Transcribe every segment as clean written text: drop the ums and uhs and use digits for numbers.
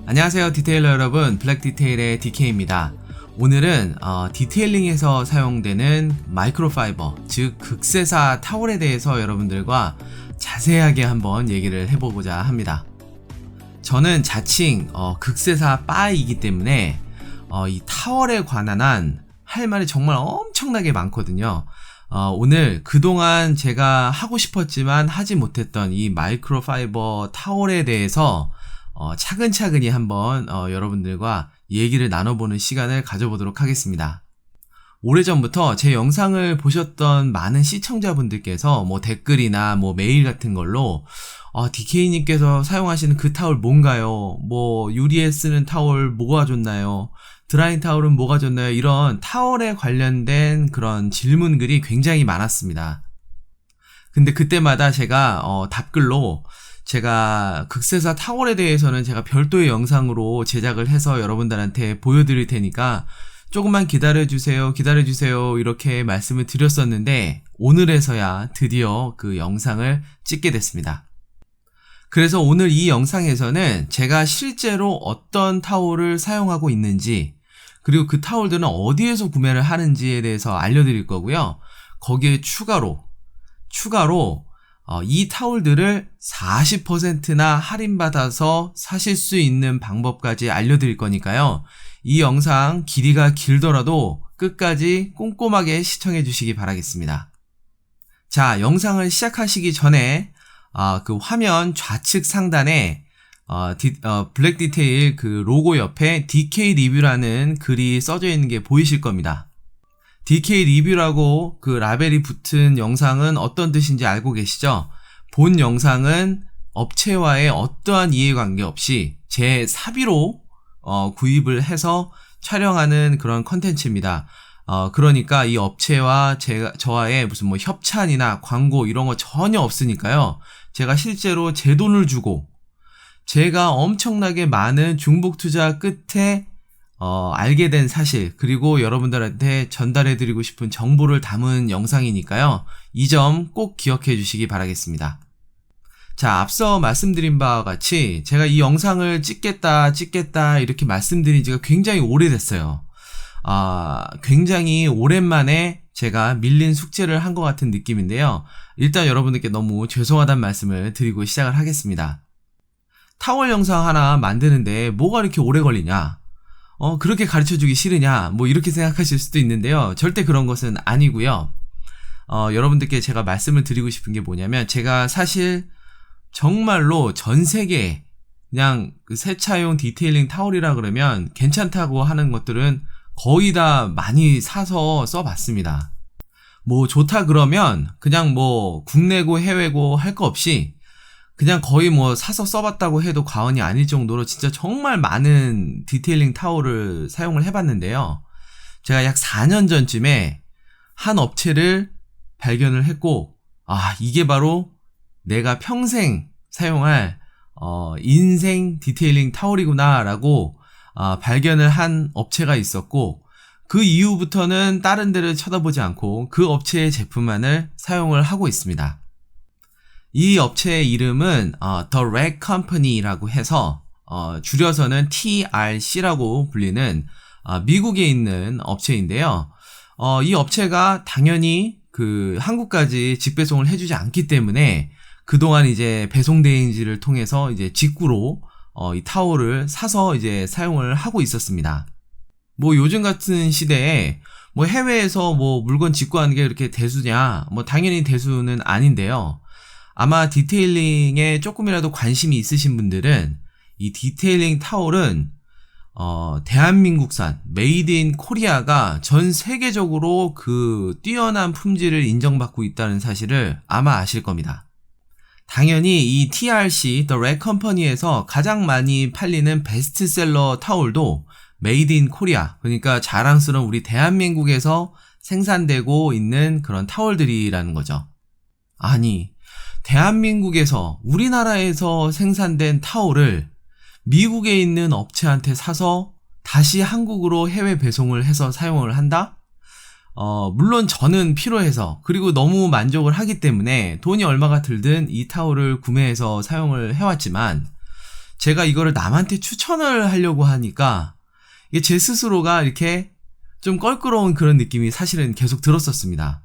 안녕하세요 디테일러 여러분, 블랙디테일의 DK입니다. 오늘은 디테일링에서 사용되는 마이크로파이버, 즉 극세사 타월에 대해서 여러분들과 자세하게 한번 얘기를 해보고자 합니다. 저는 자칭 극세사 빠이기 때문에 이 타월에 관한 한 할 말이 정말 엄청나게 많거든요. 오늘 그동안 제가 하고 싶었지만 하지 못했던 이 마이크로파이버 타월에 대해서 차근차근히 한번 여러분들과 얘기를 나눠보는 시간을 가져보도록 하겠습니다. 오래전부터 제 영상을 보셨던 많은 시청자분들께서 댓글이나 메일 같은 걸로 DK님께서 사용하시는 그 타월 뭔가요? 유리에 쓰는 타월 뭐가 좋나요? 드라잉 타월은 뭐가 좋나요? 이런 타월에 관련된 그런 질문글이 굉장히 많았습니다. 근데 그때마다 제가 답글로 제가 극세사 타월에 대해서는 제가 별도의 영상으로 제작을 해서 여러분들한테 보여드릴 테니까 조금만 기다려주세요 이렇게 말씀을 드렸었는데, 오늘에서야 드디어 그 영상을 찍게 됐습니다. 그래서 오늘 이 영상에서는 제가 실제로 어떤 타월을 사용하고 있는지, 그리고 그 타월들은 어디에서 구매를 하는지에 대해서 알려드릴 거고요. 거기에 추가로 이 타월들을 40%나 할인받아서 사실 수 있는 방법까지 알려드릴 거니까요. 이 영상 길이가 길더라도 끝까지 꼼꼼하게 시청해 주시기 바라겠습니다. 자, 영상을 시작하시기 전에 그 화면 좌측 상단에 블랙 디테일 그 로고 옆에 DK 리뷰라는 글이 써져 있는 게 보이실 겁니다. DK 리뷰라고 그 라벨이 붙은 영상은 어떤 뜻인지 알고 계시죠? 본 영상은 업체와의 어떠한 이해관계 없이 제 사비로 구입을 해서 촬영하는 그런 컨텐츠입니다. 그러니까 이 업체와 저와의 무슨 협찬이나 광고 이런 거 전혀 없으니까요. 제가 실제로 제 돈을 주고 제가 엄청나게 많은 중복 투자 끝에 알게 된 사실, 그리고 여러분들한테 전달해드리고 싶은 정보를 담은 영상이니까요. 이 점 꼭 기억해 주시기 바라겠습니다. 자, 앞서 말씀드린 바와 같이 제가 이 영상을 찍겠다 이렇게 말씀드린 지가 굉장히 오래됐어요. 굉장히 오랜만에 제가 밀린 숙제를 한 것 같은 느낌인데요. 일단 여러분들께 너무 죄송하다는 말씀을 드리고 시작을 하겠습니다. 타월 영상 하나 만드는데 뭐가 이렇게 오래 걸리냐? 그렇게 가르쳐주기 싫으냐? 이렇게 생각하실 수도 있는데요. 절대 그런 것은 아니고요. 여러분들께 제가 말씀을 드리고 싶은 게 뭐냐면, 제가 사실 정말로 전 세계에 그냥 그 세차용 디테일링 타월이라 그러면 괜찮다고 하는 것들은 거의 다 많이 사서 써봤습니다. 좋다 그러면 그냥 국내고 해외고 할 거 없이 그냥 거의 사서 써봤다고 해도 과언이 아닐 정도로 진짜 정말 많은 디테일링 타월을 사용을 해봤는데요. 제가 약 4년 전쯤에 한 업체를 발견을 했고, 이게 바로 내가 평생 사용할 인생 디테일링 타월이구나 라고 발견을 한 업체가 있었고, 그 이후부터는 다른 데를 쳐다보지 않고 그 업체의 제품만을 사용을 하고 있습니다. 이 업체의 이름은 The Rag Company라고 해서 줄여서는 TRC라고 불리는 미국에 있는 업체인데요. 이 업체가 당연히 그 한국까지 직배송을 해주지 않기 때문에 그동안 이제 배송 대행지를 통해서 이제 직구로 이 타월을 사서 이제 사용을 하고 있었습니다. 요즘 같은 시대에 해외에서 물건 직구하는 게 그렇게 대수냐? 당연히 대수는 아닌데요. 아마 디테일링에 조금이라도 관심이 있으신 분들은 이 디테일링 타월은 대한민국산 메이드 인 코리아가 전 세계적으로 그 뛰어난 품질을 인정받고 있다는 사실을 아마 아실 겁니다. 당연히 이 TRC, The Rag Company에서 가장 많이 팔리는 베스트셀러 타월도 메이드 인 코리아, 그러니까 자랑스러운 우리 대한민국에서 생산되고 있는 그런 타월들이라는 거죠. 아니, 대한민국에서, 우리나라에서 생산된 타월을 미국에 있는 업체한테 사서 다시 한국으로 해외 배송을 해서 사용을 한다? 물론 저는 필요해서, 그리고 너무 만족을 하기 때문에 돈이 얼마가 들든 이 타월을 구매해서 사용을 해왔지만, 제가 이거를 남한테 추천을 하려고 하니까 이게 제 스스로가 이렇게 좀 껄끄러운 그런 느낌이 사실은 계속 들었었습니다.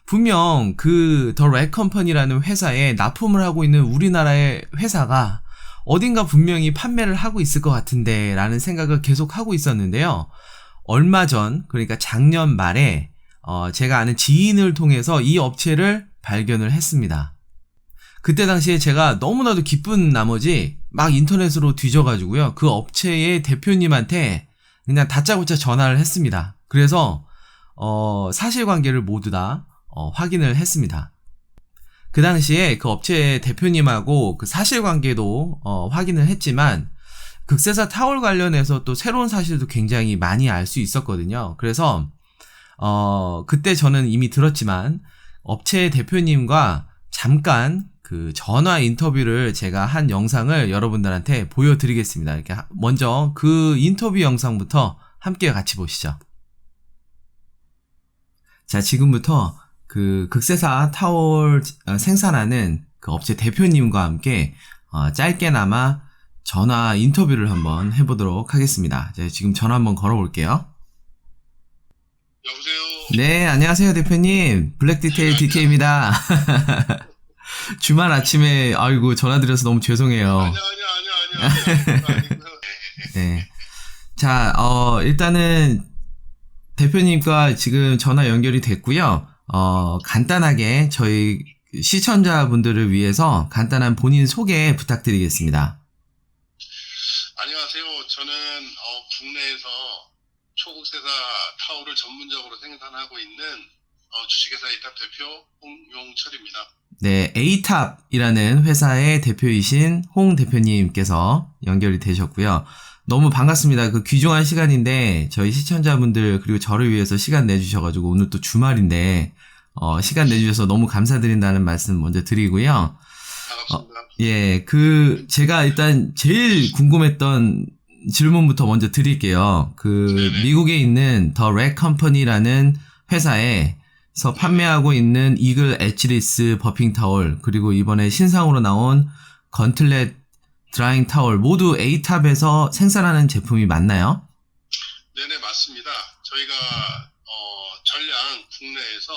분명 그 더 렉 컴퍼니라는 회사에 납품을 하고 있는 우리나라의 회사가 어딘가 분명히 판매를 하고 있을 것 같은데 라는 생각을 계속 하고 있었는데요. 얼마 전, 그러니까 작년 말에 제가 아는 지인을 통해서 이 업체를 발견을 했습니다. 그때 당시에 제가 너무나도 기쁜 나머지 막 인터넷으로 뒤져가지고요. 그 업체의 대표님한테 그냥 다짜고짜 전화를 했습니다. 그래서 사실관계를 모두 다 확인을 했습니다. 그 당시에 그 업체 대표님하고 그 사실관계도 확인을 했지만 극세사 타월 관련해서 또 새로운 사실도 굉장히 많이 알 수 있었거든요. 그래서 그때 저는 이미 들었지만 업체 대표님과 잠깐 그 전화 인터뷰를 제가 한 영상을 여러분들한테 보여드리겠습니다. 이렇게 먼저 그 인터뷰 영상부터 함께 같이 보시죠. 자, 지금부터 그 극세사 타월 생산하는 그 업체 대표님과 함께 짧게나마 전화 인터뷰를 한번 해보도록 하겠습니다. 자, 지금 전화 한번 걸어볼게요. 여보세요? 네, 안녕하세요 대표님. 블랙디테일 DK입니다. 주말 아침에 아이고 전화드려서 너무 죄송해요. 아니야. 네. 자, 일단은 대표님과 지금 전화 연결이 됐고요. 간단하게 저희 시청자분들을 위해서 간단한 본인 소개 부탁드리겠습니다. 안녕하세요. 저는 국내에서 초극세사 타월을 전문적으로 생산하고 있는 주식회사 A탑 대표 홍용철입니다. 네, A탑이라는 회사의 대표이신 홍 대표님께서 연결이 되셨고요. 너무 반갑습니다. 그 귀중한 시간인데 저희 시청자분들 그리고 저를 위해서 시간 내주셔가지고 오늘 또 주말인데 시간 내주셔서 너무 감사드린다는 말씀 먼저 드리고요. 반갑습니다. 예, 제가 일단 제일 궁금했던 질문부터 먼저 드릴게요. 네네. 미국에 있는 더 렉 컴퍼니라는 회사에서 판매하고 있는 이글 엣지리스 버핑 타월, 그리고 이번에 신상으로 나온 건틀렛 드라잉 타월 모두 A탑에서 생산하는 제품이 맞나요? 네네, 맞습니다. 저희가 전량 국내에서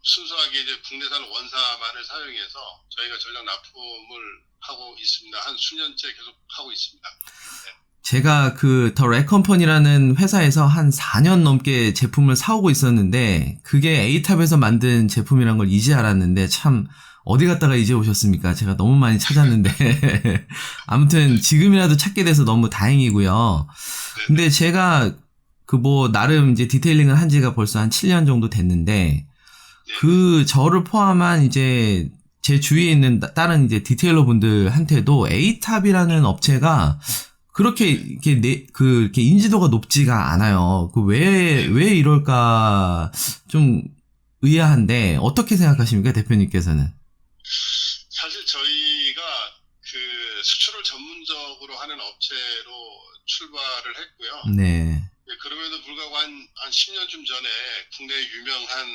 순수하게 이제 국내산 원사만을 사용해서 저희가 전량 납품을 하고 있습니다. 한 수년째 계속 하고 있습니다. 네. 제가 그 더 렉 컴퍼니라는 회사에서 한 4년 넘게 제품을 사오고 있었는데 그게 A탑에서 만든 제품이란 걸 이제 알았는데 참 어디 갔다가 이제 오셨습니까? 제가 너무 많이 찾았는데 아무튼 지금이라도 찾게 돼서 너무 다행이고요. 근데 제가 나름 이제 디테일링을 한 지가 벌써 한 7년 정도 됐는데 저를 포함한 이제 제 주위에 있는 다른 이제 디테일러 분들한테도 A탑이라는 업체가 그렇게 이렇게 인지도가 높지가 않아요. 왜 이럴까 좀 의아한데 어떻게 생각하십니까, 대표님께서는? 사실 저희가 수출을 전문적으로 하는 업체로 출발을 했고요. 네. 그럼에도 불구하고 한 10년쯤 전에 국내 유명한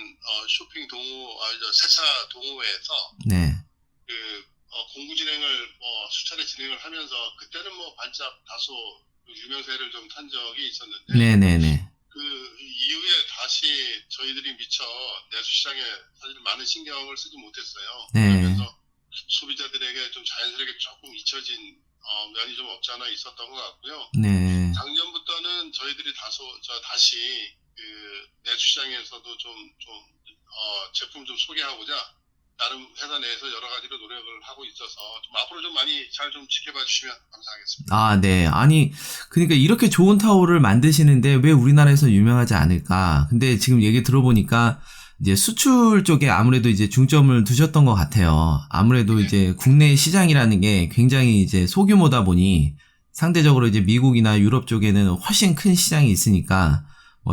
쇼핑 세차 동호회에서 네. 공구 진행을 수차례 진행을 하면서 그때는 반짝 다소 유명세를 좀 탄 적이 있었는데 네네네. 그 이후에 다시 저희들이 미처 내수 시장에 사실 많은 신경을 쓰지 못했어요. 네. 그러면서 소비자들에게 좀 자연스럽게 조금 잊혀진 면이 좀 없지 않아 있었던 것 같고요. 네. 작년부터는 저희들이 다시 내수 시장에서도 좀 제품 좀 소개하고자 나름 회사 내에서 여러 가지로 노력을 하고 있어서 좀 앞으로 좀 많이 잘 좀 지켜봐 주시면 감사하겠습니다. 아, 네. 아니, 그러니까 이렇게 좋은 타월을 만드시는데 왜 우리나라에서 유명하지 않을까? 근데 지금 얘기 들어보니까 이제 수출 쪽에 아무래도 이제 중점을 두셨던 것 같아요. 아무래도 네. 이제 국내 시장이라는 게 굉장히 이제 소규모다 보니 상대적으로 이제 미국이나 유럽 쪽에는 훨씬 큰 시장이 있으니까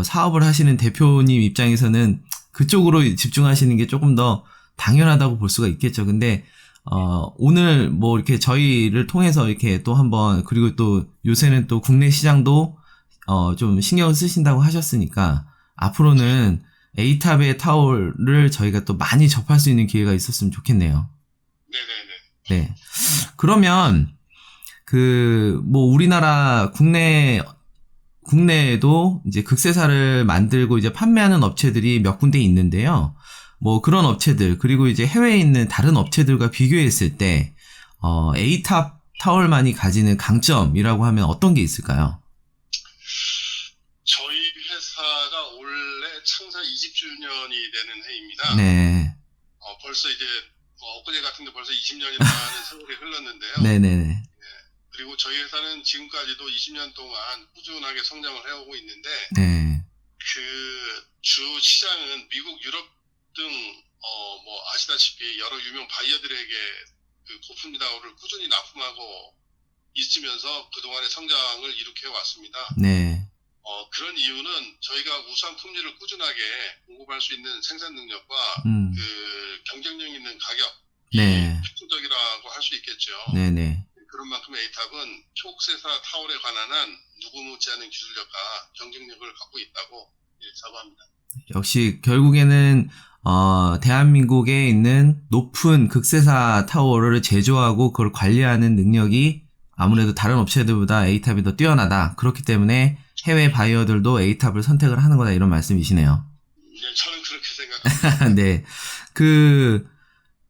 사업을 하시는 대표님 입장에서는 그쪽으로 집중하시는 게 조금 더 당연하다고 볼 수가 있겠죠. 근데 오늘 이렇게 저희를 통해서 이렇게 또 한번, 그리고 또 요새는 또 국내 시장도 좀 신경을 쓰신다고 하셨으니까 앞으로는 A탑의 타월을 저희가 또 많이 접할 수 있는 기회가 있었으면 좋겠네요. 네네네. 네. 그러면 뭐 우리나라 국내에도 이제 극세사를 만들고 이제 판매하는 업체들이 몇 군데 있는데요. 뭐 그런 업체들, 그리고 이제 해외에 있는 다른 업체들과 비교했을 때, A탑 타월만이 가지는 강점이라고 하면 어떤 게 있을까요? 저희 회사가 올해 창사 20주년이 되는 해입니다. 네. 벌써 이제 엊그제 같은데 벌써 20년이라는 세월이 흘렀는데요. 네네네. 그리고 저희 회사는 지금까지도 20년 동안 꾸준하게 성장을 해오고 있는데 네. 그 주 시장은 미국, 유럽 등 뭐 아시다시피 여러 유명 바이어들에게 그 고품 미다우를 꾸준히 납품하고 있으면서 그동안의 성장을 이룩해 왔습니다. 네. 그런 이유는 저희가 우수한 품질을 꾸준하게 공급할 수 있는 생산 능력과 그 경쟁력 있는 가격, 네. 특징적이라고 할 수 있겠죠. 네네. 그런 만큼 A탑은 초극세사 타월에 관한 한 누구 못지않은 기술력과 경쟁력을 갖고 있다고 자부합니다. 역시 결국에는 대한민국에 있는 높은 극세사 타워를 제조하고 그걸 관리하는 능력이 아무래도 다른 업체들보다 A탑이 더 뛰어나다. 그렇기 때문에 해외 바이어들도 A탑을 선택을 하는 거다, 이런 말씀이시네요. 네, 저는 그렇게 생각합니다. 네.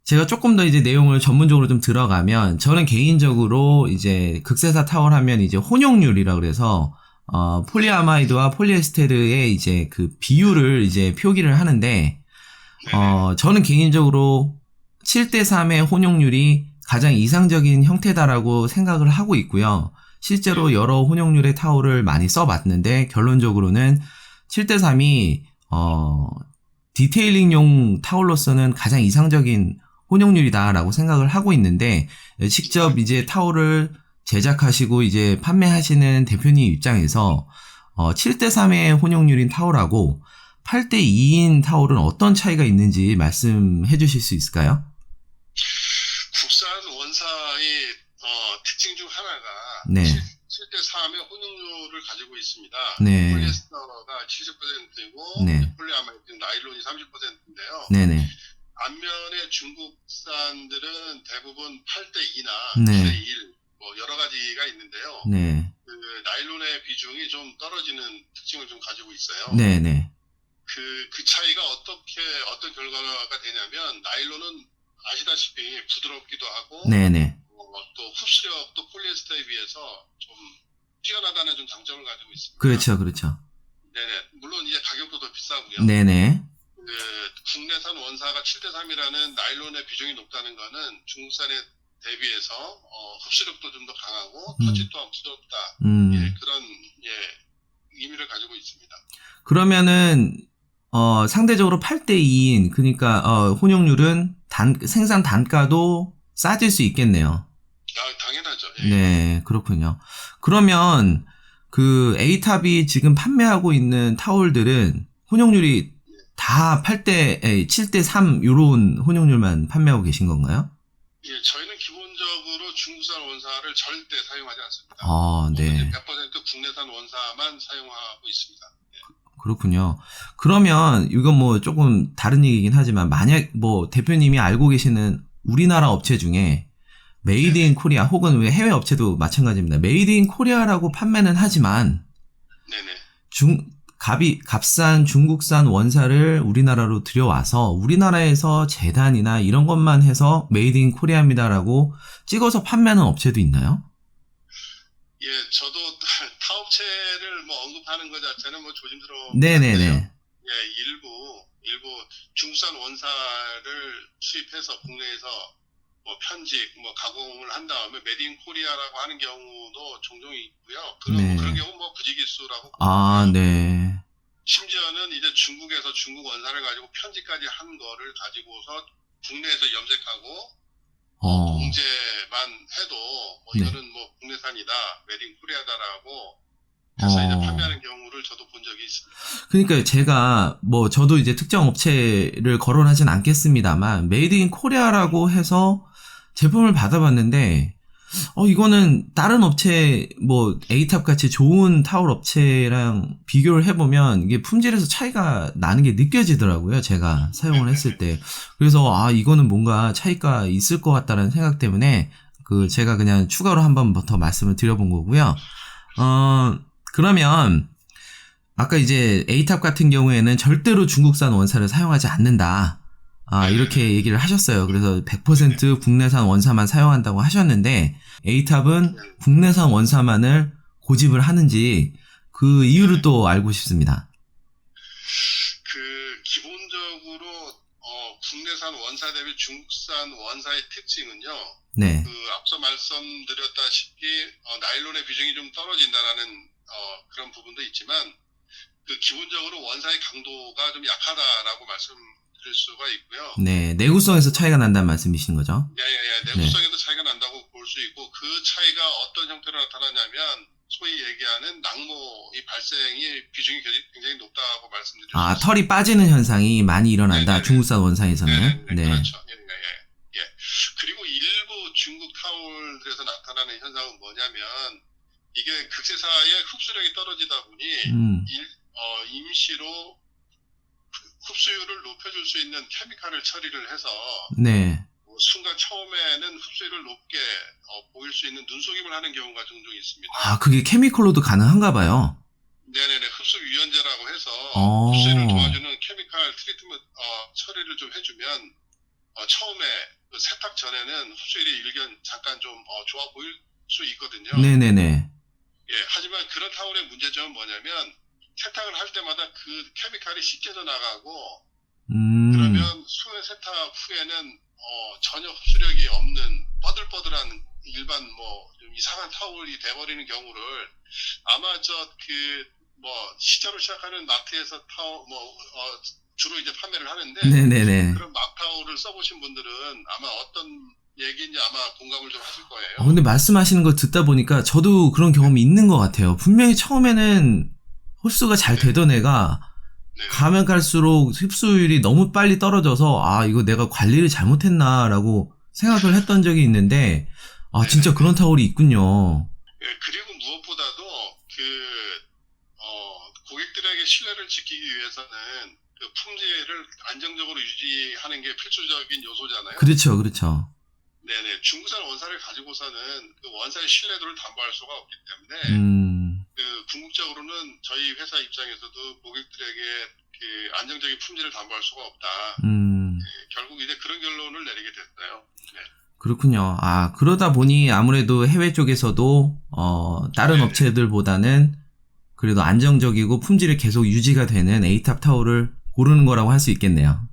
제가 조금 더 이제 내용을 전문적으로 좀 들어가면, 저는 개인적으로 이제 극세사 타월 하면 이제 혼용률이라 그래서, 폴리아마이드와 폴리에스테르의 이제 그 비율을 이제 표기를 하는데, 저는 개인적으로 7대3의 혼용률이 가장 이상적인 형태다라고 생각을 하고 있고요. 실제로 여러 혼용률의 타월을 많이 써봤는데, 결론적으로는 7대3이, 디테일링용 타월로서는 가장 이상적인 혼용률이다라고 생각을 하고 있는데, 직접 이제 타월을 제작하시고 이제 판매하시는 대표님 입장에서 7대3의 혼용률인 타월하고 8대2인 타월은 어떤 차이가 있는지 말씀해 주실 수 있을까요? 국산 원사의 특징 중 하나가 네. 7대3의 혼용률을 가지고 있습니다. 네. 폴리에스터가 70%이고 네. 폴리아마이드, 나일론이 30%인데요. 네네. 반면에 중국산들은 대부분 8대2나 네. 9대1 뭐 여러 가지가 있는데요. 네. 그 나일론의 비중이 좀 떨어지는 특징을 좀 가지고 있어요. 네네. 그 차이가 어떤 결과가 되냐면, 나일론은 아시다시피 부드럽기도 하고, 네네. 또 흡수력도 폴리에스터에 비해서 좀 뛰어나다는 좀 장점을 가지고 있습니다. 그렇죠, 그렇죠. 네네. 물론 이제 가격도 더 비싸고요. 네네. 국내산 원사가 7대3이라는 나일론의 비중이 높다는 거는 중국산에 대비해서 흡수력도 좀 더 강하고 터치 또한 부드럽다. 그런 의미를 가지고 있습니다. 그러면은 상대적으로 8대2인, 그러니까 혼용률은 생산 단가도 싸질 수 있겠네요. 당연하죠. 네, 그렇군요. 그러면 그 A탑이 지금 판매하고 있는 타월들은 혼용률이 다 7대3 요런 혼용률만 판매하고 계신 건가요? 예, 저희는 기본적으로 중국산 원사를 절대 사용하지 않습니다. 네. 100% 국내산 원사만 사용하고 있습니다. 그렇군요. 그러면 이건 뭐 조금 다른 얘기긴 하지만, 만약 뭐 대표님이 알고 계시는 우리나라 업체 중에 메이드 인 코리아, 혹은 왜 해외 업체도 마찬가지입니다. 메이드 인 코리아라고 판매는 하지만 네네. 값싼 중국산 원사를 우리나라로 들여와서 우리나라에서 재단이나 이런 것만 해서 메이드 인 코리아입니다라고 찍어서 판매하는 업체도 있나요? 예, 저도 타업체를 뭐 언급하는 것 자체는 뭐 조심스러워. 네네네. 예, 일부 중국산 원사를 수입해서 국내에서 뭐 편집, 뭐 가공을 한 다음에 메이드 인 코리아라고 하는 경우도 종종 있고요. 그런 경우 뭐 부지기수라고. 네. 심지어는 이제 중국에서 중국 원사를 가지고 편집까지 한 거를 가지고서 국내에서 염색하고 공제만 해도 뭐 이거는 뭐 국내산이다, 메이드 인 코리아다라고 해서 이제 판매하는 경우를 저도 본 적이 있습니다. 그러니까 제가 저도 이제 특정 업체를 거론하진 않겠습니다만, 메이드 인 코리아라고 해서 제품을 받아봤는데 이거는 다른 업체, 뭐, A탑 같이 좋은 타월 업체랑 비교를 해보면 이게 품질에서 차이가 나는 게 느껴지더라고요. 제가 사용을 했을 때. 그래서, 이거는 뭔가 차이가 있을 것 같다는 생각 때문에, 제가 그냥 추가로 한 번 더 말씀을 드려본 거고요. 그러면, 아까 이제 A탑 같은 경우에는 절대로 중국산 원사를 사용하지 않는다. 이렇게 얘기를 하셨어요. 그래서 100% 국내산 원사만 사용한다고 하셨는데, A탑은 국내산 원사만을 고집을 하는지, 그 이유를 또 알고 싶습니다. 기본적으로, 국내산 원사 대비 중국산 원사의 특징은요, 네. 앞서 말씀드렸다시피, 나일론의 비중이 좀 떨어진다라는, 그런 부분도 있지만, 기본적으로 원사의 강도가 좀 약하다라고 말씀드릴 수가 있고요. 네, 내구성에서 차이가 난다는 말씀이신 거죠? 예. 내구성에도 차이가 난다고 볼 수 있고, 그 차이가 어떤 형태로 나타나냐면, 소위 얘기하는 낙모의 발생이 비중이 굉장히 높다고 말씀드릴 수 있습니다. 털이 빠지는 현상이 많이 일어난다. 네네네. 중국산 원사에서는. 네. 그렇죠. 예. 그리고 일부 중국 타월들에서 나타나는 현상은 뭐냐면, 이게 극세사의 흡수력이 떨어지다 보니, 임시로 흡수율을 높여줄 수 있는 케미칼을 처리를 해서, 네. 순간 처음에는 흡수율을 높게 보일 수 있는 눈속임을 하는 경우가 종종 있습니다. 그게 케미컬로도 가능한가 봐요. 네네네. 흡수 유연제라고 해서 흡수율을 도와주는 케미칼 트리트먼트 처리를 좀 해주면 처음에 세탁 전에는 흡수율이 잠깐 좀 좋아 보일 수 있거든요. 네네네. 예. 하지만 그런 타월의 문제점은 뭐냐면 세탁을 할 때마다 그 케미칼이 씻겨져 나가고 그러면 수면 세탁 후에는 전혀 흡수력이 없는 뻐들뻐들한 일반 좀 이상한 타월이 돼버리는 경우를 아마 시자로 시작하는 마트에서 주로 이제 판매를 하는데 네네네. 그런 막타월을 써보신 분들은 아마 어떤 얘기인지 아마 공감을 좀 하실 거예요. 근데 말씀하시는 거 듣다 보니까 저도 그런 경험이 있는 것 같아요. 분명히 처음에는 흡수가 잘 되던 애가 가면 갈수록 흡수율이 너무 빨리 떨어져서 이거 내가 관리를 잘못했나라고 생각을 했던 적이 있는데 진짜 그런 타월이 있군요. 예, 그리고 무엇보다도 고객들에게 신뢰를 지키기 위해서는 품질을 안정적으로 유지하는 게 필수적인 요소잖아요. 그렇죠. 네네. 중국산 원사를 가지고서는 원사의 신뢰도를 담보할 수가 없기 때문에 궁극적으로는 저희 회사 입장에서도 고객들에게 안정적인 품질을 담보할 수가 없다. 결국 이제 그런 결론을 내리게 됐어요. 네. 그렇군요. 그러다 보니 아무래도 해외 쪽에서도 다른 업체들보다는 그래도 안정적이고 품질이 계속 유지가 되는 A탑 타월을 고르는 거라고 할 수 있겠네요.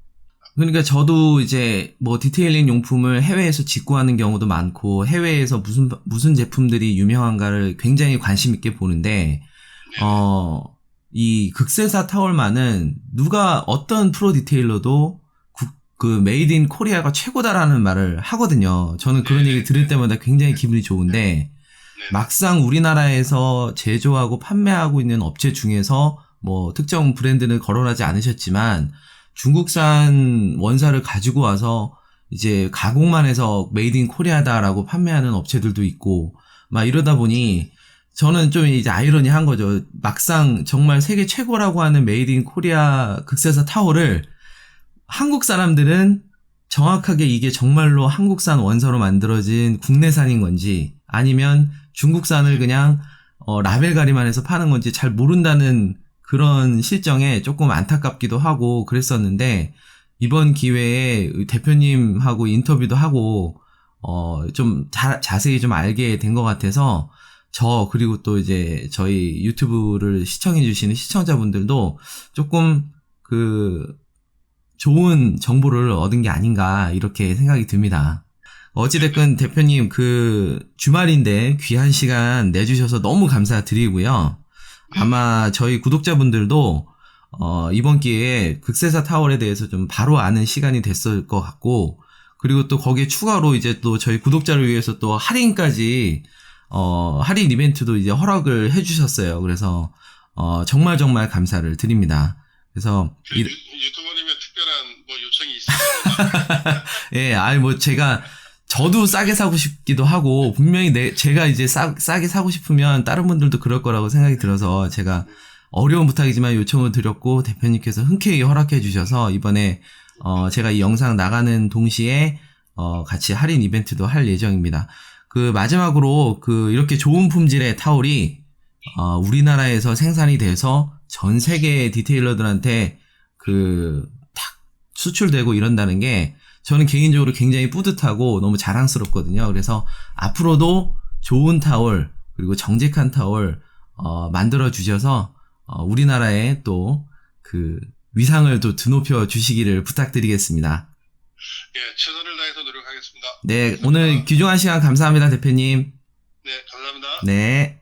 그러니까 저도 이제 디테일링 용품을 해외에서 직구하는 경우도 많고 해외에서 무슨 제품들이 유명한가를 굉장히 관심 있게 보는데 이 극세사 타월만은 누가 어떤 프로 디테일러도 메이드 인 코리아가 최고다라는 말을 하거든요. 저는 그런 얘기 들을 때마다 굉장히 기분이 좋은데 막상 우리나라에서 제조하고 판매하고 있는 업체 중에서 특정 브랜드는 거론하지 않으셨지만 중국산 원사를 가지고 와서 이제 가공만 해서 메이드 인 코리아다라고 판매하는 업체들도 있고 이러다 보니 저는 좀 이제 아이러니한 거죠. 막상 정말 세계 최고라고 하는 메이드 인 코리아 극세사 타월을 한국 사람들은 정확하게 이게 정말로 한국산 원사로 만들어진 국내산인 건지 아니면 중국산을 그냥 라벨 가리만 해서 파는 건지 잘 모른다는 그런 실정에 조금 안타깝기도 하고 그랬었는데 이번 기회에 대표님하고 인터뷰도 하고 좀 자세히 좀 알게 된 것 같아서 그리고 또 이제 저희 유튜브를 시청해 주시는 시청자분들도 조금 좋은 정보를 얻은 게 아닌가 이렇게 생각이 듭니다. 어찌됐건 대표님 주말인데 귀한 시간 내주셔서 너무 감사드리고요. 아마 저희 구독자분들도 이번 기회에 극세사 타월에 대해서 좀 바로 아는 시간이 됐을 것 같고 그리고 또 거기에 추가로 이제 또 저희 구독자를 위해서 또 할인까지 할인 이벤트도 이제 허락을 해주셨어요. 그래서 정말 감사를 드립니다. 그래서 유튜버님의 특별한 요청이 있습니다. 예, 제가 저도 싸게 사고 싶기도 하고, 분명히 제가 이제 싸게 사고 싶으면 다른 분들도 그럴 거라고 생각이 들어서 제가 어려운 부탁이지만 요청을 드렸고, 대표님께서 흔쾌히 허락해 주셔서 이번에, 제가 이 영상 나가는 동시에, 같이 할인 이벤트도 할 예정입니다. 마지막으로, 이렇게 좋은 품질의 타올이, 우리나라에서 생산이 돼서 전 세계 디테일러들한테 탁 수출되고 이런다는 게 저는 개인적으로 굉장히 뿌듯하고 너무 자랑스럽거든요. 그래서 앞으로도 좋은 타올, 그리고 정직한 타올, 만들어 주셔서, 우리나라에 또 위상을 또 드높여 주시기를 부탁드리겠습니다. 예, 최선을 다해서 노력하겠습니다. 네, 감사합니다. 오늘 귀중한 시간 감사합니다, 대표님. 네, 감사합니다. 네.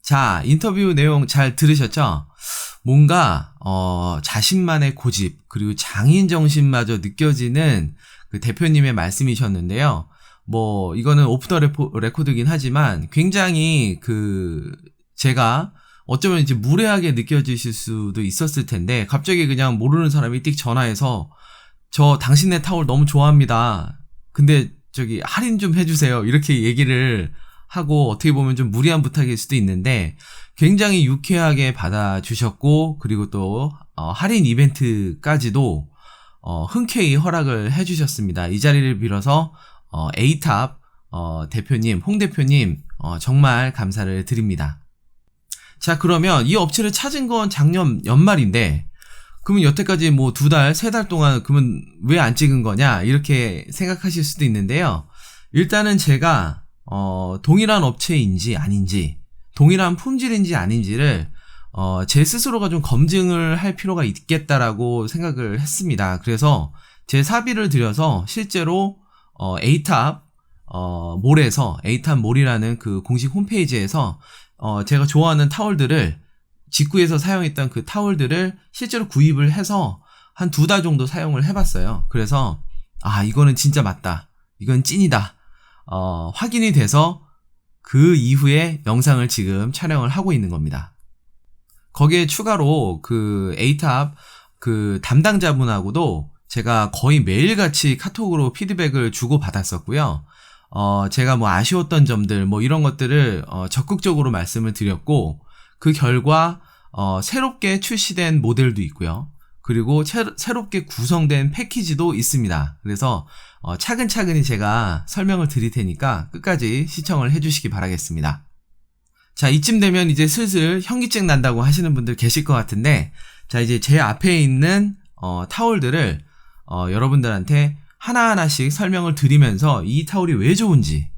자, 인터뷰 내용 잘 들으셨죠? 뭔가, 자신만의 고집, 그리고 장인 정신마저 느껴지는 대표님의 말씀이셨는데요. 이거는 오프 더 레코드긴 하지만 굉장히 제가 어쩌면 이제 무례하게 느껴지실 수도 있었을 텐데, 갑자기 그냥 모르는 사람이 띡 전화해서, 저 당신네 타올 너무 좋아합니다. 근데 할인 좀 해주세요. 이렇게 얘기를 하고, 어떻게 보면 좀 무리한 부탁일 수도 있는데 굉장히 유쾌하게 받아주셨고, 그리고 또 할인 이벤트까지도 흔쾌히 허락을 해주셨습니다. 이 자리를 빌어서 A탑 대표님, 홍 대표님 정말 감사를 드립니다. 자, 그러면 이 업체를 찾은 건 작년 연말인데, 그러면 여태까지 2달, 3달 동안 그러면 왜 안 찍은 거냐 이렇게 생각하실 수도 있는데요. 일단은 제가 동일한 업체인지 아닌지, 동일한 품질인지 아닌지를 제 스스로가 좀 검증을 할 필요가 있겠다라고 생각을 했습니다. 그래서 제 사비를 들여서 실제로 A탑 몰에서, A탑 몰이라는 공식 홈페이지에서 제가 좋아하는 타올들을, 직구에서 사용했던 그 타올들을 실제로 구입을 해서 한 2달 정도 사용을 해봤어요. 그래서 이거는 진짜 맞다, 이건 찐이다, 확인이 돼서 그 이후에 영상을 지금 촬영을 하고 있는 겁니다. 거기에 추가로 A탑 담당자분하고도 제가 거의 매일같이 카톡으로 피드백을 주고 받았었고요. 제가 아쉬웠던 점들 이런 것들을 적극적으로 말씀을 드렸고, 그 결과 새롭게 출시된 모델도 있고요. 그리고 새롭게 구성된 패키지도 있습니다. 그래서 차근차근히 제가 설명을 드릴 테니까 끝까지 시청을 해주시기 바라겠습니다. 자, 이쯤 되면 이제 슬슬 현기증 난다고 하시는 분들 계실 것 같은데, 자, 이제 제 앞에 있는 타올들을 여러분들한테 하나하나씩 설명을 드리면서 이 타올이 왜 좋은지,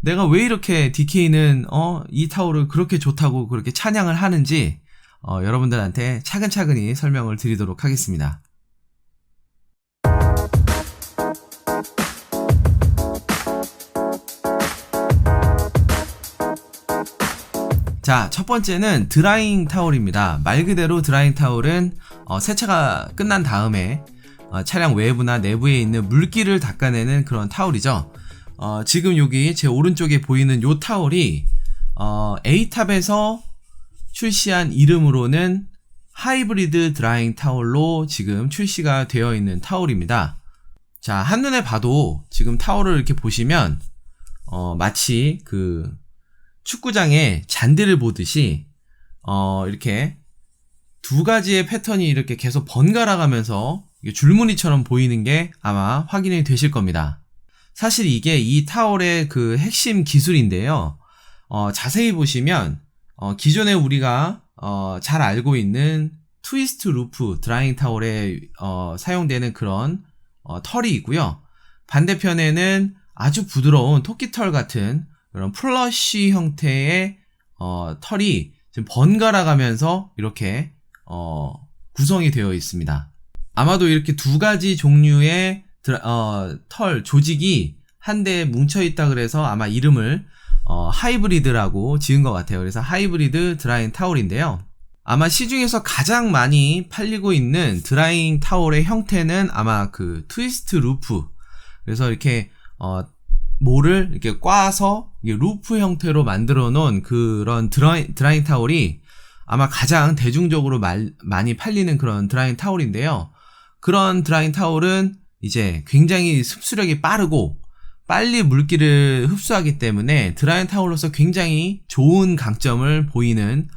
내가 왜 이렇게 DK는 이 타올을 그렇게 좋다고 그렇게 찬양을 하는지 여러분들한테 차근차근히 설명을 드리도록 하겠습니다. 자, 첫 번째는 드라잉 타올입니다. 말 그대로 드라잉 타올은 세차가 끝난 다음에 차량 외부나 내부에 있는 물기를 닦아내는 그런 타올이죠. 지금 여기 제 오른쪽에 보이는 요 타올이 A탑에서 출시한 이름으로는 하이브리드 드라잉 타올로 지금 출시가 되어 있는 타올입니다. 자, 한눈에 봐도 지금 타올을 이렇게 보시면 마치 축구장에 잔디를 보듯이 이렇게 두 가지의 패턴이 이렇게 계속 번갈아 가면서 줄무늬처럼 보이는 게 아마 확인이 되실 겁니다. 사실 이게 이 타올의 핵심 기술인데요. 자세히 보시면 기존에 우리가 잘 알고 있는 트위스트 루프 드라잉 타올에 사용되는 그런 털이 있고요. 반대편에는 아주 부드러운 토끼털 같은 그런 플러시 형태의 털이 지금 번갈아 가면서 이렇게 구성이 되어 있습니다. 아마도 이렇게 두 가지 종류의 털 조직이 한데 뭉쳐있다 그래서 아마 이름을 하이브리드라고 지은 것 같아요. 그래서 하이브리드 드라잉 타올인데요. 아마 시중에서 가장 많이 팔리고 있는 드라잉 타올의 형태는 아마 트위스트 루프, 그래서 이렇게 모를 이렇게 꽈서 루프 형태로 만들어 놓은 그런 드라잉 타올이 아마 가장 대중적으로 많이 팔리는 그런 드라잉 타올인데요. 그런 드라잉 타올은 이제 굉장히 흡수력이 빠르고 빨리 물기를 흡수하기 때문에 드라이잉 타올로서 굉장히 좋은 강점을 보이는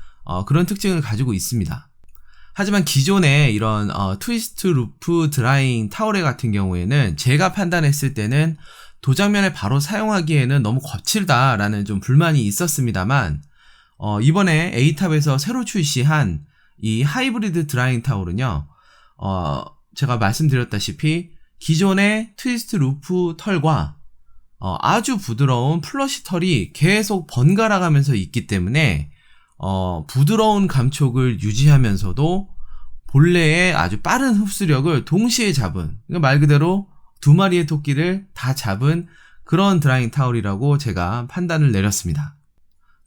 그런 특징을 가지고 있습니다. 하지만 기존의 이런 트위스트 루프 드라이잉 타올의 같은 경우에는 제가 판단했을 때는 도장면에 바로 사용하기에는 너무 거칠다라는 좀 불만이 있었습니다만 이번에 A탑에서 새로 출시한 이 하이브리드 드라이잉 타올은요, 제가 말씀드렸다시피 기존의 트위스트 루프 털과 아주 부드러운 플러시 털이 계속 번갈아 가면서 있기 때문에 부드러운 감촉을 유지하면서도 본래의 아주 빠른 흡수력을 동시에 잡은, 그러니까 말 그대로 두 마리의 토끼를 다 잡은 그런 드라이잉 타올이라고 제가 판단을 내렸습니다.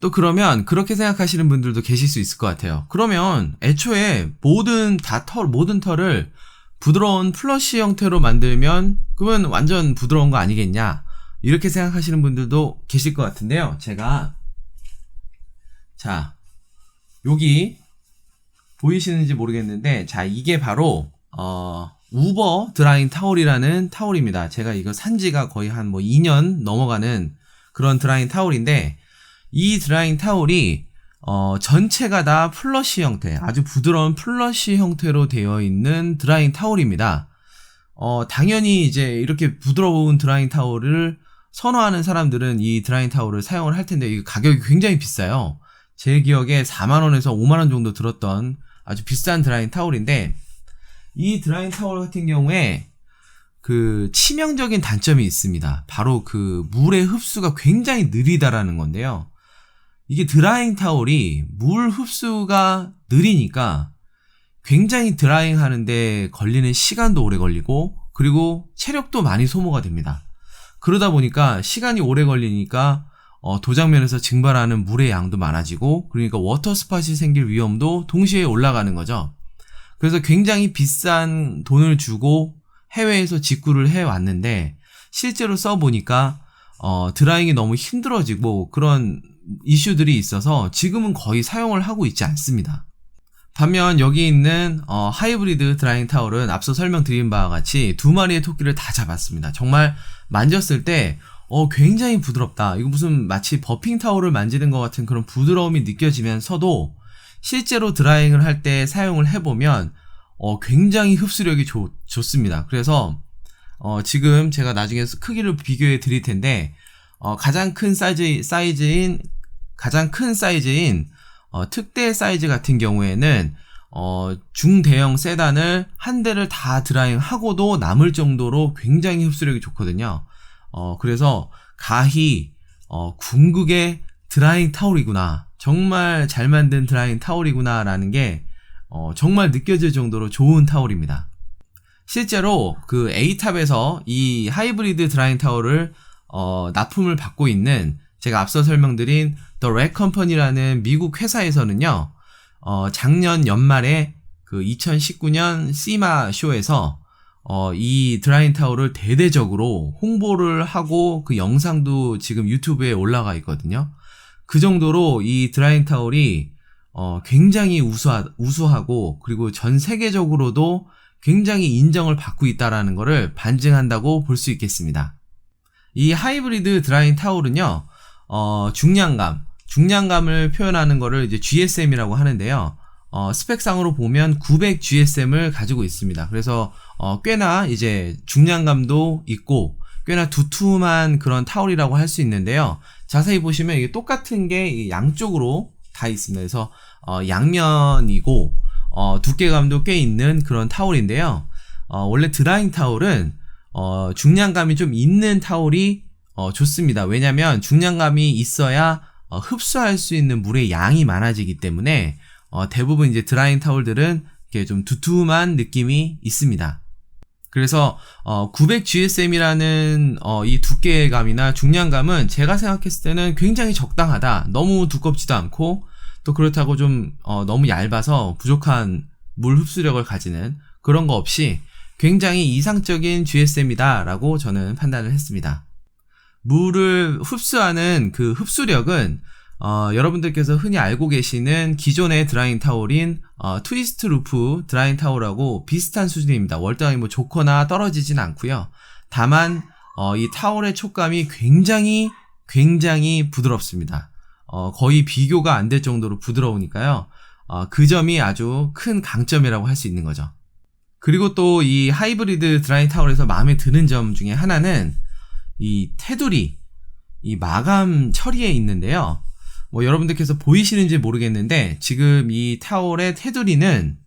또 그러면 그렇게 생각하시는 분들도 계실 수 있을 것 같아요. 그러면 애초에 모든 털을 부드러운 플러시 형태로 만들면 그러면 완전 부드러운 거 아니겠냐, 이렇게 생각하시는 분들도 계실 것 같은데요. 제가 여기 보이시는지 모르겠는데, 이게 바로 우버 드라잉 타올이라는 타올입니다. 제가 이거 산지가 거의 한 2년 넘어가는 그런 드라잉 타올인데, 이 드라잉 타올이 전체가 다 플러시 형태, 아주 부드러운 플러시 형태로 되어 있는 드라잉 타올입니다. 당연히 이제 이렇게 부드러운 드라잉 타올을 선호하는 사람들은 이 드라잉 타올을 사용을 할 텐데, 이 가격이 굉장히 비싸요. 제 기억에 4만원에서 5만원 정도 들었던 아주 비싼 드라잉 타올인데, 이 드라잉 타올 같은 경우에 그 치명적인 단점이 있습니다. 바로 그 물의 흡수가 굉장히 느리다라는 건데요. 이게 드라잉 타올이 물 흡수가 느리니까 굉장히 드라잉 하는데 걸리는 시간도 오래 걸리고, 그리고 체력도 많이 소모가 됩니다. 그러다 보니까 시간이 오래 걸리니까 도장면에서 증발하는 물의 양도 많아지고, 그러니까 워터 스팟이 생길 위험도 동시에 올라가는 거죠. 그래서 굉장히 비싼 돈을 주고 해외에서 직구를 해왔는데, 실제로 써보니까 드라잉이 너무 힘들어지고 그런 이슈들이 있어서 지금은 거의 사용을 하고 있지 않습니다. 반면 여기 있는 하이브리드 드라잉 타올은 앞서 설명드린 바와 같이 두 마리의 토끼를 다 잡았습니다. 정말 만졌을 때 굉장히 부드럽다, 이거 무슨 마치 버핑 타올을 만지는 것 같은 그런 부드러움이 느껴지면서도 실제로 드라잉을 할 때 사용을 해보면 굉장히 흡수력이 좋습니다. 그래서 지금 제가 나중에 크기를 비교해 드릴 텐데, 가장 큰 사이즈인 특대 사이즈 같은 경우에는 중대형 세단을 한 대를 다 드라잉 하고도 남을 정도로 굉장히 흡수력이 좋거든요. 그래서 가히 궁극의 드라잉 타올이구나, 정말 잘 만든 드라잉 타올이구나 라는 게 정말 느껴질 정도로 좋은 타올입니다. 실제로 그 A탑에서 이 하이브리드 드라잉 타올을 납품을 받고 있는, 제가 앞서 설명드린 The Rag Company라는 미국 회사에서는요, 작년 연말에 그 2019년 시마 쇼에서 이 드라잉 타올을 대대적으로 홍보를 하고 그 영상도 지금 유튜브에 올라가 있거든요. 그 정도로 이 드라잉 타올이 굉장히 우수하고, 그리고 전 세계적으로도 굉장히 인정을 받고 있다라는 것을 반증한다고 볼 수 있겠습니다. 이 하이브리드 드라잉 타올은요, 중량감을 표현하는 거를 이제 GSM이라고 하는데요. 스펙상으로 보면 900 GSM을 가지고 있습니다. 그래서 꽤나 이제 중량감도 있고 꽤나 두툼한 그런 타올이라고 할 수 있는데요. 자세히 보시면 이게 똑같은 게 양쪽으로 다 있습니다. 그래서 양면이고 두께감도 꽤 있는 그런 타올인데요. 원래 드라잉 타올은 중량감이 좀 있는 타올이 좋습니다. 왜냐면 중량감이 있어야 흡수할 수 있는 물의 양이 많아지기 때문에 대부분 이제 드라잉 타올들은 이렇게 좀 두툼한 느낌이 있습니다. 그래서 900 GSM이라는 이 두께감이나 중량감은 제가 생각했을 때는 굉장히 적당하다. 너무 두껍지도 않고 또 그렇다고 좀 너무 얇아서 부족한 물 흡수력을 가지는 그런 거 없이 굉장히 이상적인 GSM이다 라고 저는 판단을 했습니다. 물을 흡수하는 그 흡수력은 여러분들께서 흔히 알고 계시는 기존의 드라잉 타올인 트위스트 루프 드라잉 타올하고 비슷한 수준입니다. 월등하게 뭐 좋거나 떨어지진 않고요. 다만 이 타올의 촉감이 굉장히 부드럽습니다. 거의 비교가 안 될 정도로 부드러우니까요. 그 점이 아주 큰 강점이라고 할 수 있는 거죠. 그리고 또 이 하이브리드 드라잉 타올에서 마음에 드는 점 중에 하나는 이 테두리, 이 마감 처리에 있는데요. 뭐 여러분들께서 보이시는지 모르겠는데 지금 이 타올의 테두리는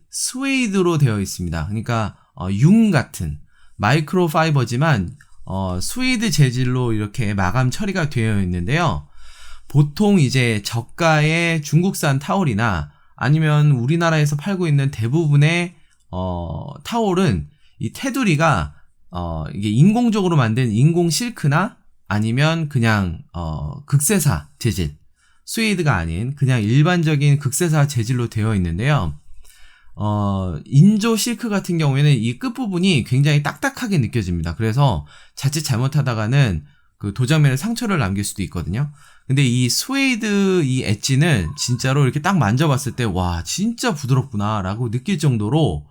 스웨이드로 되어 있습니다. 그러니까 융 같은 마이크로 파이버지만 스웨이드 재질로 이렇게 마감 처리가 되어 있는데요. 보통 이제 저가의 중국산 타올이나 아니면 우리나라에서 팔고 있는 대부분의 타올은 이 테두리가 이게 인공적으로 만든 인공 실크나 아니면 그냥 극세사 재질, 스웨이드가 아닌 그냥 일반적인 극세사 재질로 되어 있는데요. 인조 실크 같은 경우에는 이 끝부분이 굉장히 딱딱하게 느껴집니다. 그래서 자칫 잘못하다가는 그 도장면에 상처를 남길 수도 있거든요. 근데 이 스웨이드 이 엣지는 진짜로 이렇게 딱 만져봤을 때 와 진짜 부드럽구나 라고 느낄 정도로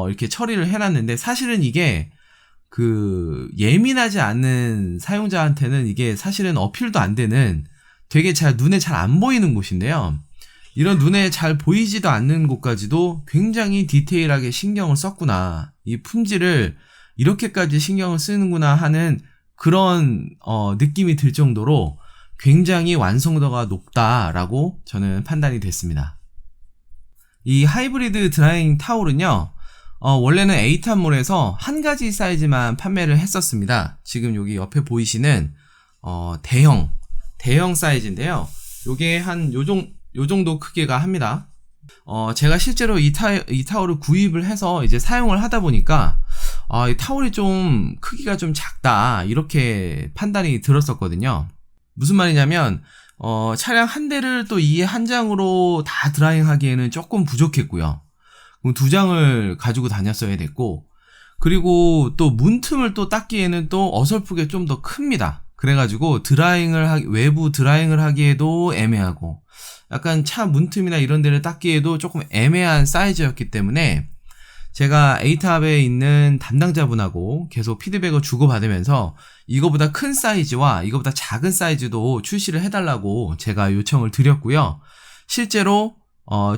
이렇게 처리를 해놨는데, 사실은 이게 그 예민하지 않은 사용자한테는 이게 사실은 어필도 안 되는 되게 눈에 잘 안 보이는 곳인데요. 이런 눈에 잘 보이지도 않는 곳까지도 굉장히 디테일하게 신경을 썼구나, 이 품질을 이렇게까지 신경을 쓰는구나 하는 그런 느낌이 들 정도로 굉장히 완성도가 높다라고 저는 판단이 됐습니다. 이 하이브리드 드라잉 타올은요, 원래는 에이탄몰에서 한 가지 사이즈만 판매를 했었습니다. 지금 여기 옆에 보이시는 대형 사이즈인데요. 요게 한 요 정도 크기가 합니다. 제가 실제로 이 타올을 구입을 해서 이제 사용을 하다 보니까 이 타올이 좀 크기가 좀 작다 이렇게 판단이 들었었거든요. 무슨 말이냐면 차량 한 대를 또 이 한 장으로 다 드라잉 하기에는 조금 부족했고요. 그럼 2장을 가지고 다녔어야 됐고, 그리고 또 문틈을 또 닦기에는 또 어설프게 좀 더 큽니다. 그래가지고 외부 드라잉을 하기에도 애매하고, 약간 차 문틈이나 이런 데를 닦기에도 조금 애매한 사이즈였기 때문에 제가 에이탑에 있는 담당자분하고 계속 피드백을 주고받으면서 이거보다 큰 사이즈와 이거보다 작은 사이즈도 출시를 해달라고 제가 요청을 드렸고요. 실제로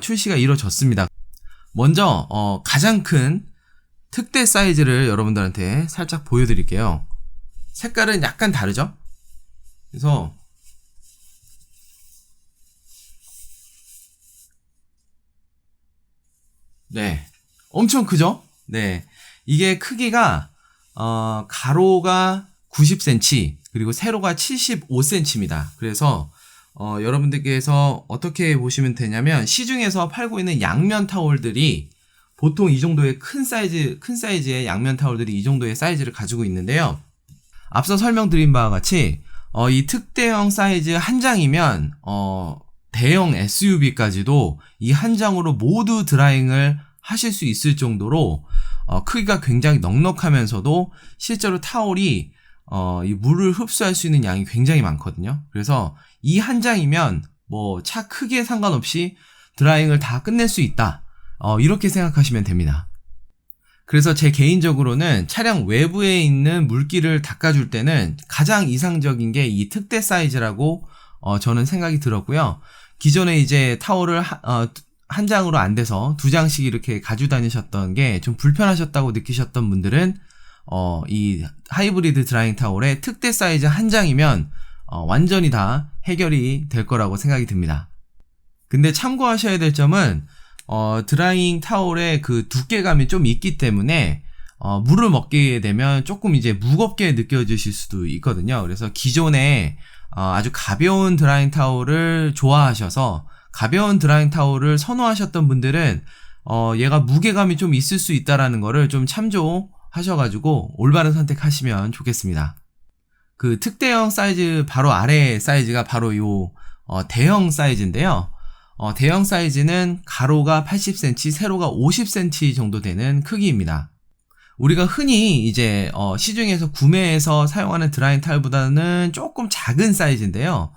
출시가 이루어졌습니다. 먼저 가장 큰 특대 사이즈를 여러분들한테 살짝 보여드릴게요. 색깔은 약간 다르죠? 그래서 네, 엄청 크죠? 네, 이게 크기가 가로가 90cm 그리고 세로가 75cm입니다. 그래서 여러분들께서 어떻게 보시면 되냐면, 시중에서 팔고 있는 양면 타올들이 보통 이 정도의 큰 사이즈의 양면 타올들이 이 정도의 사이즈를 가지고 있는데요. 앞서 설명드린 바와 같이 이 특대형 사이즈 한 장이면 대형 SUV까지도 이 한 장으로 모두 드라잉을 하실 수 있을 정도로 크기가 굉장히 넉넉하면서도 실제로 타올이 이 물을 흡수할 수 있는 양이 굉장히 많거든요. 그래서 이 한 장이면 뭐 차 크기에 상관없이 드라잉을 다 끝낼 수 있다, 이렇게 생각하시면 됩니다. 그래서 제 개인적으로는 차량 외부에 있는 물기를 닦아줄 때는 가장 이상적인 게 이 특대 사이즈라고 저는 생각이 들었고요. 기존에 이제 타올을 한 장으로 안 돼서 2장씩 이렇게 가지고 다니셨던 게 좀 불편하셨다고 느끼셨던 분들은 이 하이브리드 드라잉 타올의 특대 사이즈 한 장이면 완전히 다 해결이 될 거라고 생각이 듭니다. 근데 참고하셔야 될 점은 드라잉 타올의 그 두께감이 좀 있기 때문에 물을 먹게 되면 조금 이제 무겁게 느껴지실 수도 있거든요. 그래서 기존에 아주 가벼운 드라잉 타올을 좋아하셔서 가벼운 드라잉 타올을 선호하셨던 분들은 얘가 무게감이 좀 있을 수 있다라는 거를 좀 참조하셔가지고 올바른 선택하시면 좋겠습니다. 그 특대형 사이즈 바로 아래 사이즈가 바로 요 대형 사이즈인데요. 대형 사이즈는 가로가 80cm, 세로가 50cm 정도 되는 크기입니다. 우리가 흔히 이제 시중에서 구매해서 사용하는 드라잉 타올보다는 조금 작은 사이즈인데요.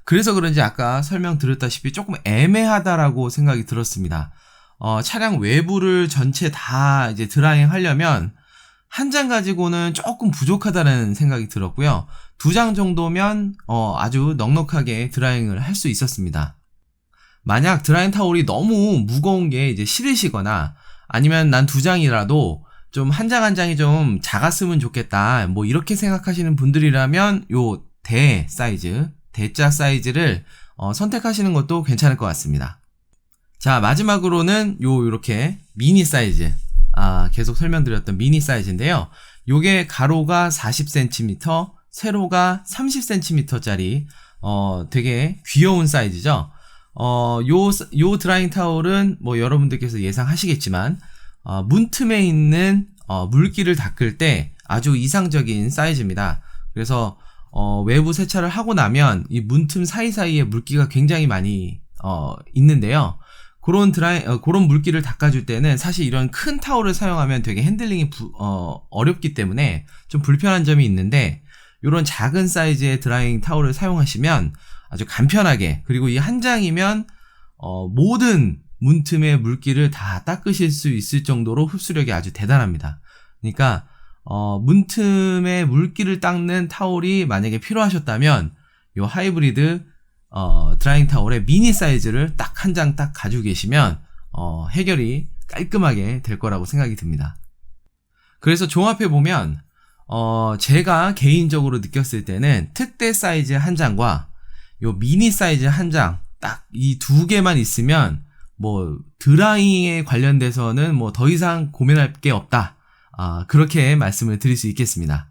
그래서 그런지 아까 설명드렸다시피 조금 애매하다라고 생각이 들었습니다. 차량 외부를 전체 다 이제 드라잉 하려면 한 장 가지고는 조금 부족하다는 생각이 들었고요. 2장 정도면 아주 넉넉하게 드라잉을 할 수 있었습니다. 만약 드라잉 타올이 너무 무거운 게 이제 싫으시거나 아니면 난 2장이라도 좀 한 장 한 장이 좀 작았으면 좋겠다, 뭐 이렇게 생각하시는 분들이라면 요 대 사이즈, 대자 사이즈를 선택하시는 것도 괜찮을 것 같습니다. 자, 마지막으로는 요렇게 미니 사이즈, 계속 설명드렸던 미니 사이즈인데요. 요게 가로가 40cm, 세로가 30cm짜리 되게 귀여운 사이즈죠. 요 드라잉 타올은 뭐 여러분들께서 예상하시겠지만 문틈에 있는 물기를 닦을 때 아주 이상적인 사이즈입니다. 그래서 외부 세차를 하고 나면 이 문틈 사이사이에 물기가 굉장히 많이 있는데요. 그런 물기를 닦아줄 때는 사실 이런 큰 타올을 사용하면 되게 핸들링이 어렵기 때문에 좀 불편한 점이 있는데, 이런 작은 사이즈의 드라잉 타올을 사용하시면 아주 간편하게, 그리고 이 한 장이면 모든 문틈의 물기를 다 닦으실 수 있을 정도로 흡수력이 아주 대단합니다. 그러니까 문틈의 물기를 닦는 타올이 만약에 필요하셨다면 이 하이브리드 드라잉 타올의 미니 사이즈를 딱 한 장 딱 가지고 계시면 해결이 깔끔하게 될 거라고 생각이 듭니다. 그래서 종합해 보면 제가 개인적으로 느꼈을 때는 특대 사이즈 한 장과 요 미니 사이즈 한 장, 딱 이 2개만 있으면 뭐 드라잉에 관련돼서는 뭐 더 이상 고민할 게 없다, 그렇게 말씀을 드릴 수 있겠습니다.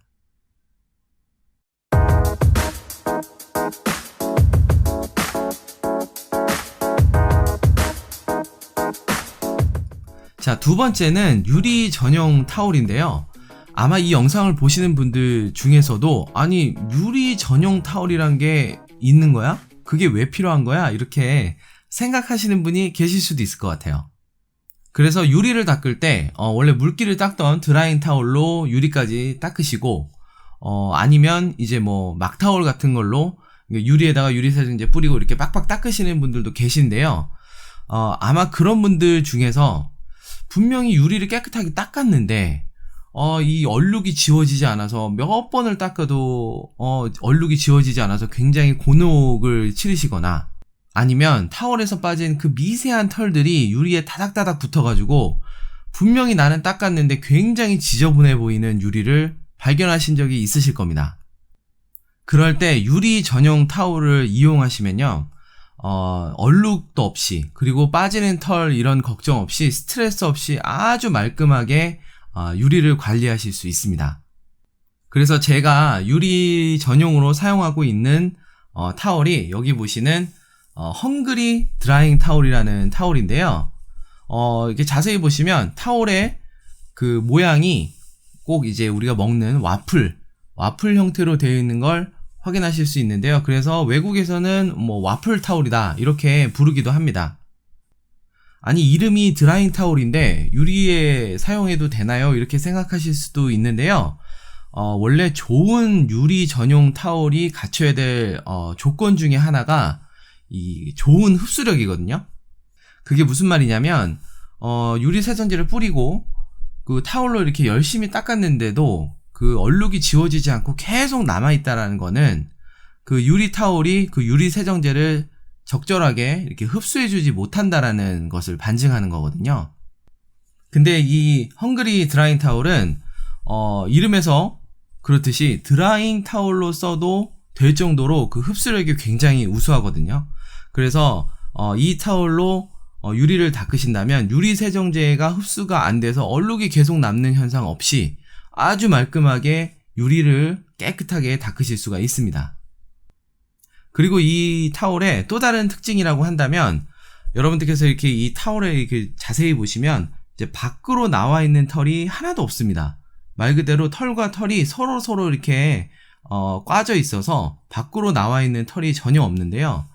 자, 두 번째는 유리 전용 타올인데요. 아마 이 영상을 보시는 분들 중에서도 아니, 유리 전용 타올이란 게 있는 거야? 그게 왜 필요한 거야? 이렇게 생각하시는 분이 계실 수도 있을 것 같아요. 그래서 유리를 닦을 때 원래 물기를 닦던 드라잉 타올로 유리까지 닦으시고 아니면 이제 뭐 막타올 같은 걸로 유리에다가 유리세정제 뿌리고 이렇게 빡빡 닦으시는 분들도 계신데요. 아마 그런 분들 중에서 분명히 유리를 깨끗하게 닦았는데 이 얼룩이 지워지지 않아서 몇 번을 닦아도 얼룩이 지워지지 않아서 굉장히 곤혹을 치르시거나, 아니면 타월에서 빠진 그 미세한 털들이 유리에 다닥다닥 붙어가지고 분명히 나는 닦았는데 굉장히 지저분해 보이는 유리를 발견하신 적이 있으실 겁니다. 그럴 때 유리 전용 타올을 이용하시면요, 얼룩도 없이, 그리고 빠지는 털 이런 걱정 없이, 스트레스 없이 아주 말끔하게 유리를 관리하실 수 있습니다. 그래서 제가 유리 전용으로 사용하고 있는 타올이 여기 보시는 헝그리 드라잉 타올이라는 타올인데요. 이렇게 자세히 보시면 타올의 그 모양이 꼭 이제 우리가 먹는 와플 형태로 되어 있는 걸 확인하실 수 있는데요. 그래서 외국에서는 뭐 와플 타올이다 이렇게 부르기도 합니다. 아니, 이름이 드라잉 타올인데 유리에 사용해도 되나요? 이렇게 생각하실 수도 있는데요. 원래 좋은 유리 전용 타올이 갖춰야 될 조건 중에 하나가 이 좋은 흡수력이거든요. 그게 무슨 말이냐면 유리 세정제를 뿌리고 그 타올로 이렇게 열심히 닦았는데도 그 얼룩이 지워지지 않고 계속 남아있다라는 거는 그 유리 타올이 그 유리 세정제를 적절하게 이렇게 흡수해주지 못한다라는 것을 반증하는 거거든요. 근데 이 헝그리 드라잉 타올은 이름에서 그렇듯이 드라잉 타올로 써도 될 정도로 그 흡수력이 굉장히 우수하거든요. 그래서 이 타올로 유리를 닦으신다면 유리 세정제가 흡수가 안 돼서 얼룩이 계속 남는 현상 없이 아주 말끔하게 유리를 깨끗하게 닦으실 수가 있습니다. 그리고 이 타올의 또 다른 특징이라고 한다면, 여러분들께서 이렇게 이 타올에 이렇게 자세히 보시면 이제 밖으로 나와 있는 털이 하나도 없습니다. 말 그대로 털과 털이 서로 이렇게 꽈져 있어서 밖으로 나와 있는 털이 전혀 없는데요.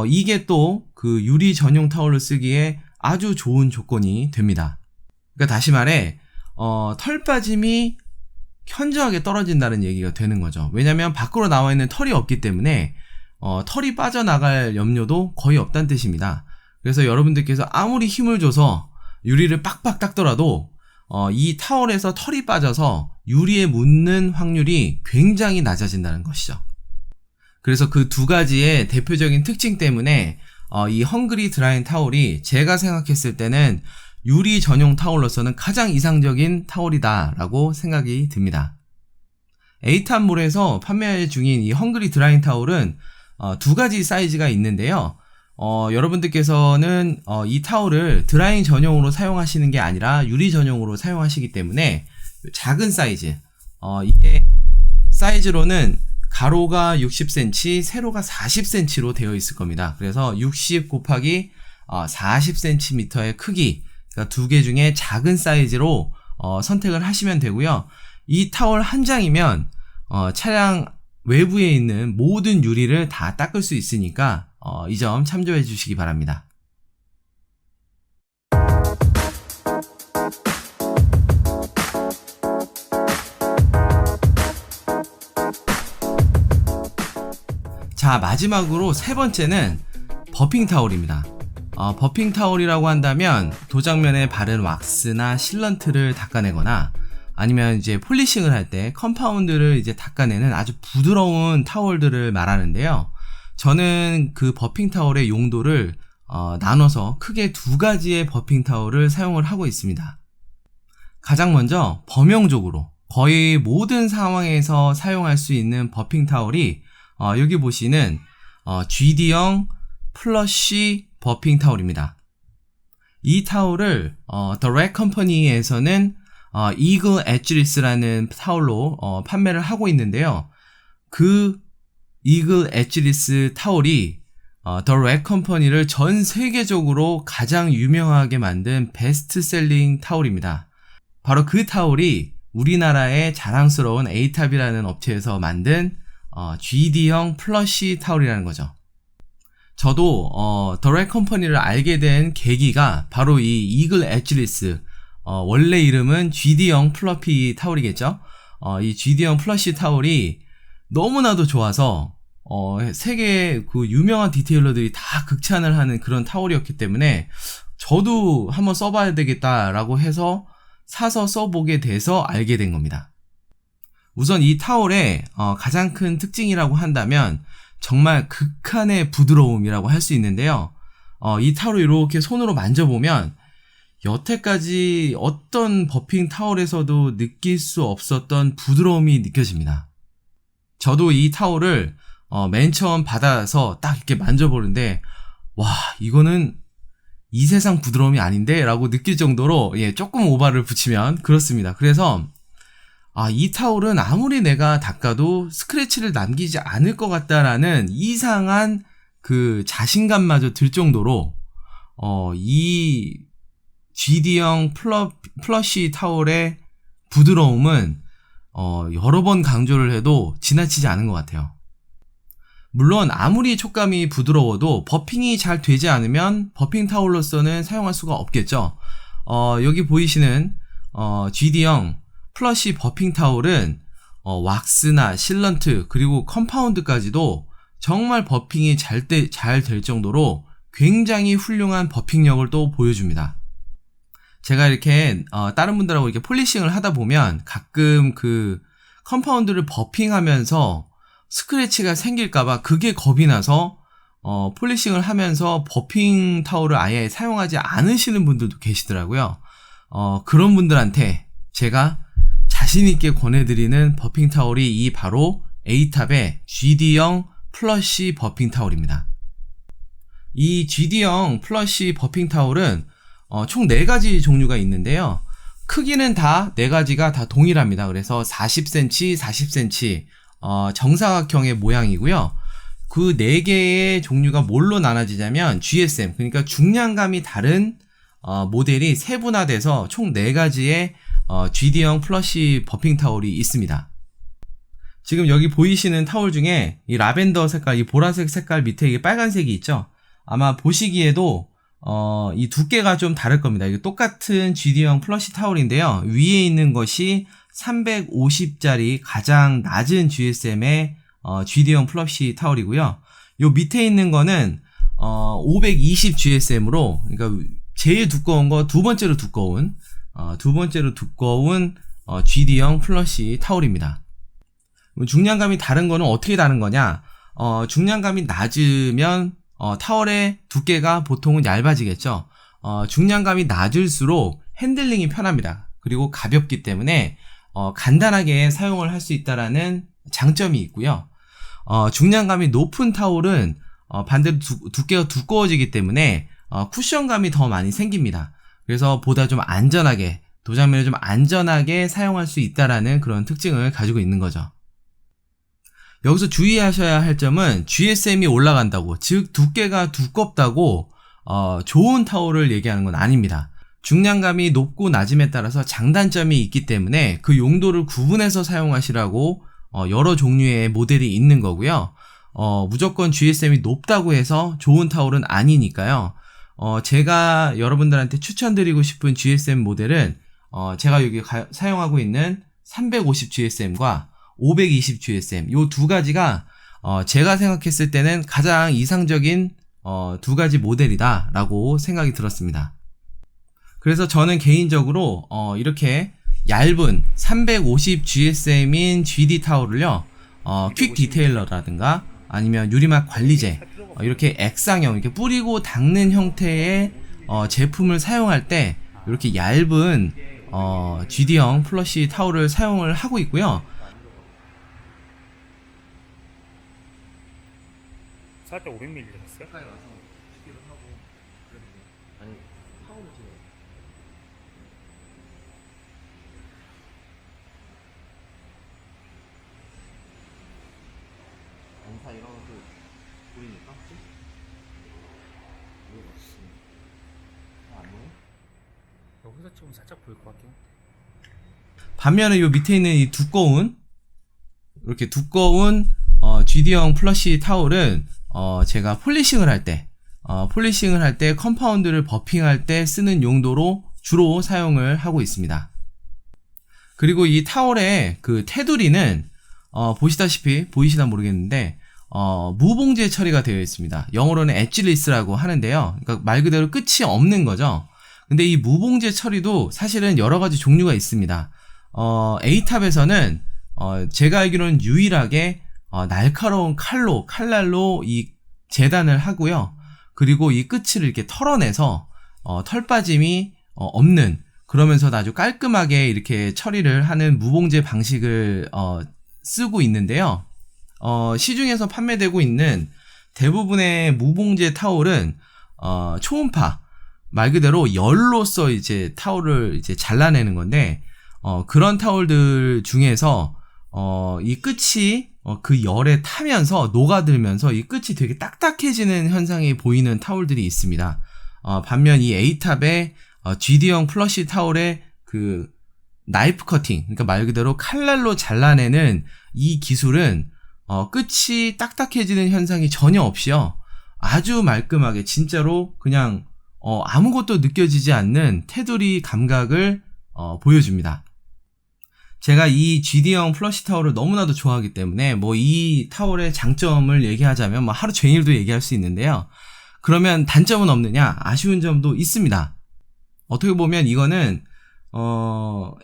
이게 또 그 유리 전용 타올을 쓰기에 아주 좋은 조건이 됩니다. 그러니까 다시 말해 털 빠짐이 현저하게 떨어진다는 얘기가 되는 거죠. 왜냐면 밖으로 나와 있는 털이 없기 때문에 털이 빠져나갈 염려도 거의 없다는 뜻입니다. 그래서 여러분들께서 아무리 힘을 줘서 유리를 빡빡 닦더라도 이 타월에서 털이 빠져서 유리에 묻는 확률이 굉장히 낮아진다는 것이죠. 그래서 그 두 가지의 대표적인 특징 때문에 이 헝그리 드라잉 타월이 제가 생각했을 때는 유리 전용 타월로서는 가장 이상적인 타월이다 라고 생각이 듭니다. 에이탑몰에서 판매 중인 이 헝그리 드라잉 타월은 두 가지 사이즈가 있는데요. 여러분들께서는 이 타월을 드라잉 전용으로 사용하시는 게 아니라 유리 전용으로 사용하시기 때문에 작은 사이즈, 이게 사이즈로는 가로가 60cm, 세로가 40cm로 되어 있을 겁니다. 그래서 60 곱하기 40cm의 크기, 그러니까 두 개 중에 작은 사이즈로 선택을 하시면 되고요. 이 타월 한 장이면 차량 외부에 있는 모든 유리를 다 닦을 수 있으니까 이 점 참조해 주시기 바랍니다. 자, 마지막으로 세 번째는 버핑 타월입니다. 버핑 타월이라고 한다면 도장면에 바른 왁스나 실런트를 닦아내거나 아니면 이제 폴리싱을 할 때 컴파운드를 이제 닦아내는 아주 부드러운 타월들을 말하는데요. 저는 그 버핑 타월의 용도를 나눠서 크게 두 가지의 버핑 타월을 사용을 하고 있습니다. 가장 먼저 범용적으로 거의 모든 상황에서 사용할 수 있는 버핑 타월이 여기 보시는 GD형 플러시 버핑 타월입니다. 이 타월을 The Rag Company에서는 이글 엣지리스라는 타월로 판매를 하고 있는데요. 그 이글 엣지리스 타월이 The Rag Company를 전 세계적으로 가장 유명하게 만든 베스트셀링 타월입니다. 바로 그 타월이 우리나라의 자랑스러운 에이탑이라는 업체에서 만든 GD형 플러시 타월이라는 거죠. 저도 The Rag Company를 알게 된 계기가 바로 이 이글 엣지리스, 원래 이름은 GD형 플러피 타월이겠죠. 이 GD형 플러시 타월이 너무나도 좋아서 세계 그 유명한 디테일러들이 다 극찬을 하는 그런 타월이었기 때문에 저도 한번 써봐야 되겠다라고 해서 사서 써보게 돼서 알게 된 겁니다. 우선 이 타월의 가장 큰 특징이라고 한다면 정말 극한의 부드러움이라고 할 수 있는데요. 이 타월을 이렇게 손으로 만져보면 여태까지 어떤 버핑 타월에서도 느낄 수 없었던 부드러움이 느껴집니다. 저도 이 타월을 맨 처음 받아서 딱 이렇게 만져보는데 와, 이거는 이 세상 부드러움이 아닌데? 라고 느낄 정도로 조금 오바를 붙이면 그렇습니다. 그래서 이 타월은 아무리 내가 닦아도 스크래치를 남기지 않을 것 같다라는 이상한 그 자신감마저 들 정도로 이 GD형 플러시 타월의 부드러움은 여러 번 강조를 해도 지나치지 않은 것 같아요. 물론 아무리 촉감이 부드러워도 버핑이 잘 되지 않으면 버핑 타월로서는 사용할 수가 없겠죠. 여기 보이시는 GD형 플러시 버핑 타월은 왁스나 실런트 그리고 컴파운드까지도 정말 버핑이 잘 될 정도로 굉장히 훌륭한 버핑력을 또 보여줍니다. 제가 이렇게 다른 분들하고 이렇게 폴리싱을 하다 보면 가끔 그 컴파운드를 버핑하면서 스크래치가 생길까봐 그게 겁이 나서 폴리싱을 하면서 버핑 타월을 아예 사용하지 않으시는 분들도 계시더라고요. 그런 분들한테 제가 자신있게 권해드리는 버핑 타월이 이 바로 에이탑의 GD형 플러시 버핑 타월입니다. 이 GD형 플러시 버핑 타월은 총 4가지 종류가 있는데요. 크기는 다 4가지가 다 동일합니다. 그래서 40cm, 40cm 정사각형의 모양이고요. 그 4개의 종류가 뭘로 나눠지냐면 GSM, 그러니까 중량감이 다른 모델이 세분화돼서 총 4가지의 GD형 플러시 버핑 타월이 있습니다. 지금 여기 보이시는 타월 중에 이 라벤더 색깔, 이 보라색 색깔 밑에 이게 빨간색이 있죠. 아마 보시기에도 이 두께가 좀 다를 겁니다. 이거 똑같은 GD형 플러시 타올인데요. 위에 있는 것이 350짜리 가장 낮은 GSM의 GD형 플러시 타올이고요. 요 밑에 있는 거는 520 GSM으로, 그러니까 제일 두꺼운 거 두 번째로 두꺼운 GD형 플러시 타올입니다. 중량감이 다른 거는 어떻게 다른 거냐? 중량감이 낮으면 타월의 두께가 보통은 얇아지겠죠. 중량감이 낮을수록 핸들링이 편합니다. 그리고 가볍기 때문에 간단하게 사용을 할 수 있다라는 장점이 있고요. 중량감이 높은 타올은 반대로 두께가 두꺼워지기 때문에 쿠션감이 더 많이 생깁니다. 그래서 보다 좀 안전하게, 도장면을 좀 안전하게 사용할 수 있다라는 그런 특징을 가지고 있는 거죠. 여기서 주의하셔야 할 점은 GSM이 올라간다고, 즉 두께가 두껍다고 좋은 타올을 얘기하는 건 아닙니다. 중량감이 높고 낮음에 따라서 장단점이 있기 때문에 그 용도를 구분해서 사용하시라고 여러 종류의 모델이 있는 거고요. 무조건 GSM이 높다고 해서 좋은 타올은 아니니까요. 제가 여러분들한테 추천드리고 싶은 GSM 모델은 제가 여기 사용하고 있는 350 GSM과 520 GSM, 요 두 가지가 제가 생각했을 때는 가장 이상적인 두 가지 모델이다 라고 생각이 들었습니다. 그래서 저는 개인적으로 이렇게 얇은 350 GSM인 GD 타올을요, 퀵 디테일러라든가 아니면 유리막 관리제, 이렇게 액상형, 이렇게 뿌리고 닦는 형태의 제품을 사용할 때 이렇게 얇은 GD형 플러시 타올을 사용을 하고 있고요. 살짝 500ml 했어요? 가까이 와서 집기를 하고 그랬는데, 아니 타올을 지금 안사 이런 것도 보이니까 혹시? 안 보여? 여기서 찍으면 살짝 보일 것 같긴 한데. 반면에 요 밑에 있는 이 이렇게 두꺼운 GD형 플러시 타올은 제가 폴리싱을 할 때 컴파운드를 버핑할 때 쓰는 용도로 주로 사용을 하고 있습니다. 그리고 이 타올의 그 테두리는 보시다시피 보이시나 모르겠는데 무봉제 처리가 되어 있습니다. 영어로는 엣지리스라고 하는데요. 그러니까 말 그대로 끝이 없는 거죠. 근데 이 무봉제 처리도 사실은 여러 가지 종류가 있습니다. A탑에서는 제가 알기로는 유일하게 날카로운 칼날로 이 재단을 하고요. 그리고 이 끝을 이렇게 털어내서 털 빠짐이 없는, 그러면서도 아주 깔끔하게 이렇게 처리를 하는 무봉제 방식을 쓰고 있는데요. 시중에서 판매되고 있는 대부분의 무봉제 타올은 초음파, 말 그대로 열로써 이제 타올을 이제 잘라내는 건데, 그런 타올들 중에서 이 끝이 그 열에 타면서 녹아들면서 이 끝이 되게 딱딱해지는 현상이 보이는 타올들이 있습니다. 반면 이 A탑의 GD형 플러시 타올의 그 나이프 커팅, 그러니까 말 그대로 칼날로 잘라내는 이 기술은 끝이 딱딱해지는 현상이 전혀 없이요, 아주 말끔하게 진짜로 그냥 아무것도 느껴지지 않는 테두리 감각을 보여줍니다. 제가 이 GD형 플러시 타올을 너무나도 좋아하기 때문에 뭐 이 타올의 장점을 얘기하자면 뭐 하루 종일도 얘기할 수 있는데요. 그러면 단점은 없느냐? 아쉬운 점도 있습니다. 어떻게 보면 이거는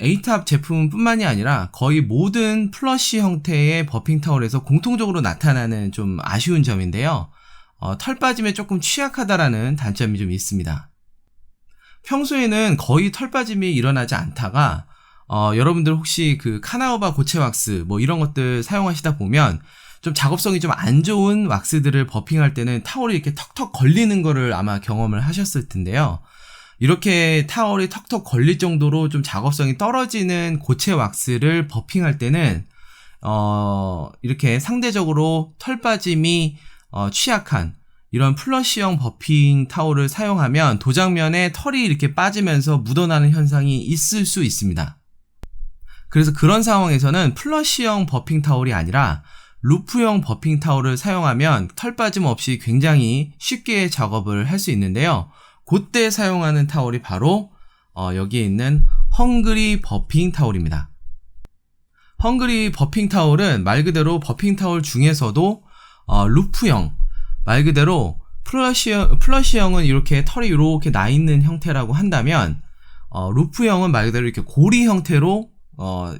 A탑 제품뿐만이 아니라 거의 모든 플러시 형태의 버핑 타올에서 공통적으로 나타나는 좀 아쉬운 점인데요. 털 빠짐에 조금 취약하다라는 단점이 좀 있습니다. 평소에는 거의 털 빠짐이 일어나지 않다가 여러분들 혹시 그 카나우바 고체 왁스 뭐 이런 것들 사용하시다 보면 좀 작업성이 좀 안 좋은 왁스들을 버핑할 때는 타올이 이렇게 턱턱 걸리는 거를 아마 경험을 하셨을 텐데요. 이렇게 타올이 턱턱 걸릴 정도로 좀 작업성이 떨어지는 고체 왁스를 버핑할 때는 이렇게 상대적으로 털 빠짐이 취약한 이런 플러시형 버핑 타올을 사용하면 도장면에 털이 이렇게 빠지면서 묻어나는 현상이 있을 수 있습니다. 그래서 그런 상황에서는 플러시형 버핑 타올이 아니라 루프형 버핑 타올을 사용하면 털 빠짐 없이 굉장히 쉽게 작업을 할 수 있는데요. 그때 사용하는 타월이 바로 여기에 있는 헝그리 버핑 타월입니다. 헝그리 버핑 타월은 말 그대로 버핑 타월 중에서도 루프형, 말 그대로 플러시형은 이렇게 털이 이렇게 나 있는 형태라고 한다면 루프형은 말 그대로 이렇게 고리 형태로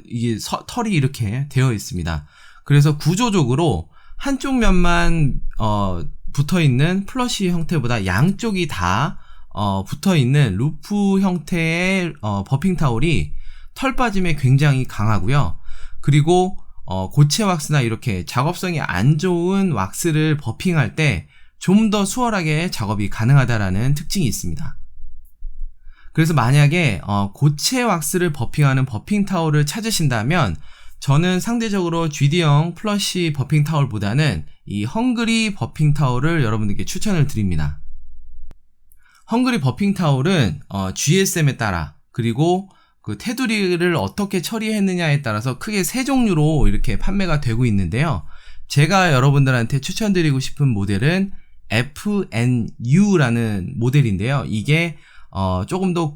이게 털이 이렇게 되어 있습니다. 그래서 구조적으로 한쪽 면만 붙어 있는 플러시 형태보다 양쪽이 다 붙어 있는 루프 형태의 버핑 타올이 털 빠짐에 굉장히 강하고요. 그리고 고체 왁스나 이렇게 작업성이 안 좋은 왁스를 버핑할 때 좀 더 수월하게 작업이 가능하다라는 특징이 있습니다. 그래서 만약에 고체 왁스를 버핑하는 버핑 타올을 찾으신다면 저는 상대적으로 GD형 플러시 버핑 타올보다는 이 헝그리 버핑 타올을 여러분들께 추천을 드립니다. 헝그리 버핑 타올은 GSM에 따라 그리고 그 테두리를 어떻게 처리했느냐에 따라서 크게 세 종류로 이렇게 판매가 되고 있는데요. 제가 여러분들한테 추천드리고 싶은 모델은 FNU라는 모델인데요. 이게 조금 더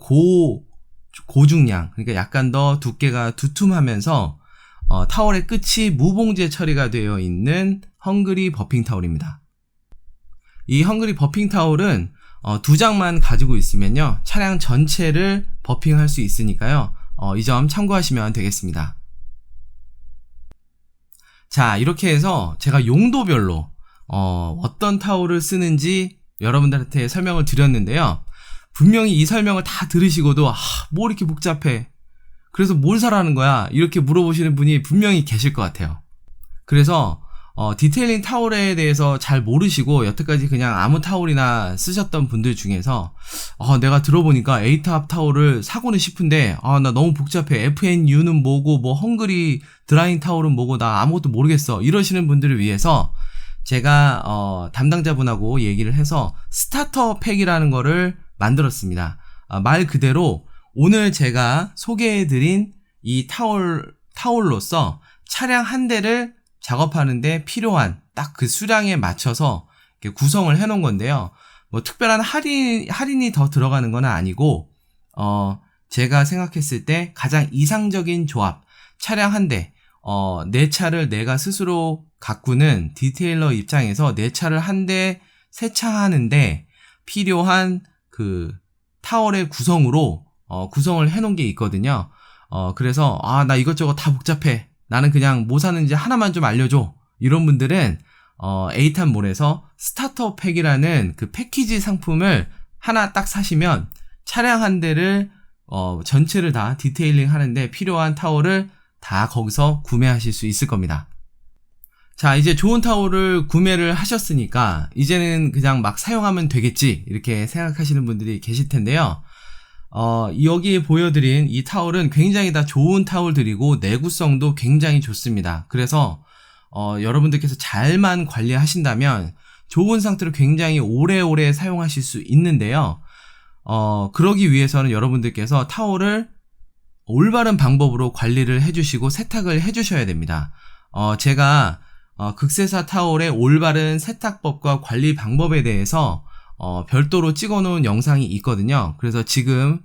고중량, 그러니까 약간 더 두께가 두툼하면서 타월의 끝이 무봉제 처리가 되어 있는 헝그리 버핑 타올입니다. 이 헝그리 버핑 타올은 두 장만 가지고 있으면요, 차량 전체를 버핑할 수 있으니까요. 이 점 참고하시면 되겠습니다. 자, 이렇게 해서 제가 용도별로 어떤 타올을 쓰는지 여러분들한테 설명을 드렸는데요. 분명히 이 설명을 다 들으시고도 뭐 이렇게 복잡해, 그래서 뭘 사라는 거야, 이렇게 물어보시는 분이 분명히 계실 것 같아요. 그래서 디테일링 타올에 대해서 잘 모르시고 여태까지 그냥 아무 타올이나 쓰셨던 분들 중에서 내가 들어보니까 A탑 타올을 사고는 싶은데 나 너무 복잡해, FNU는 뭐고 뭐 헝그리 드라잉 타올은 뭐고 나 아무것도 모르겠어, 이러시는 분들을 위해서 제가 담당자분하고 얘기를 해서 스타터 팩이라는 거를 만들었습니다. 말 그대로 오늘 제가 소개해드린 이 타올로서 차량 한 대를 작업하는데 필요한 딱 그 수량에 맞춰서 이렇게 구성을 해놓은 건데요. 뭐 특별한 할인이 더 들어가는 건 아니고 제가 생각했을 때 가장 이상적인 조합, 차량 한 대, 내 차를 내가 스스로 가꾸는 디테일러 입장에서 내 차를 한 대 세차하는데 필요한 그 타월의 구성으로 구성을 해놓은 게 있거든요. 그래서 나 이것저것 다 복잡해, 나는 그냥 뭐 사는지 하나만 좀 알려줘, 이런 분들은 에이탄몰에서 스타터 팩이라는 그 패키지 상품을 하나 딱 사시면 차량 한 대를 전체를 다 디테일링 하는데 필요한 타월을 다 거기서 구매하실 수 있을 겁니다. 자, 이제 좋은 타월을 구매를 하셨으니까 이제는 그냥 막 사용하면 되겠지, 이렇게 생각하시는 분들이 계실 텐데요. 여기 보여드린 이 타월은 굉장히 다 좋은 타월들이고 내구성도 굉장히 좋습니다. 그래서 여러분들께서 잘만 관리하신다면 좋은 상태로 굉장히 오래오래 사용하실 수 있는데요. 그러기 위해서는 여러분들께서 타월을 올바른 방법으로 관리를 해주시고 세탁을 해주셔야 됩니다. 제가 극세사 타월의 올바른 세탁법과 관리 방법에 대해서 별도로 찍어놓은 영상이 있거든요. 그래서 지금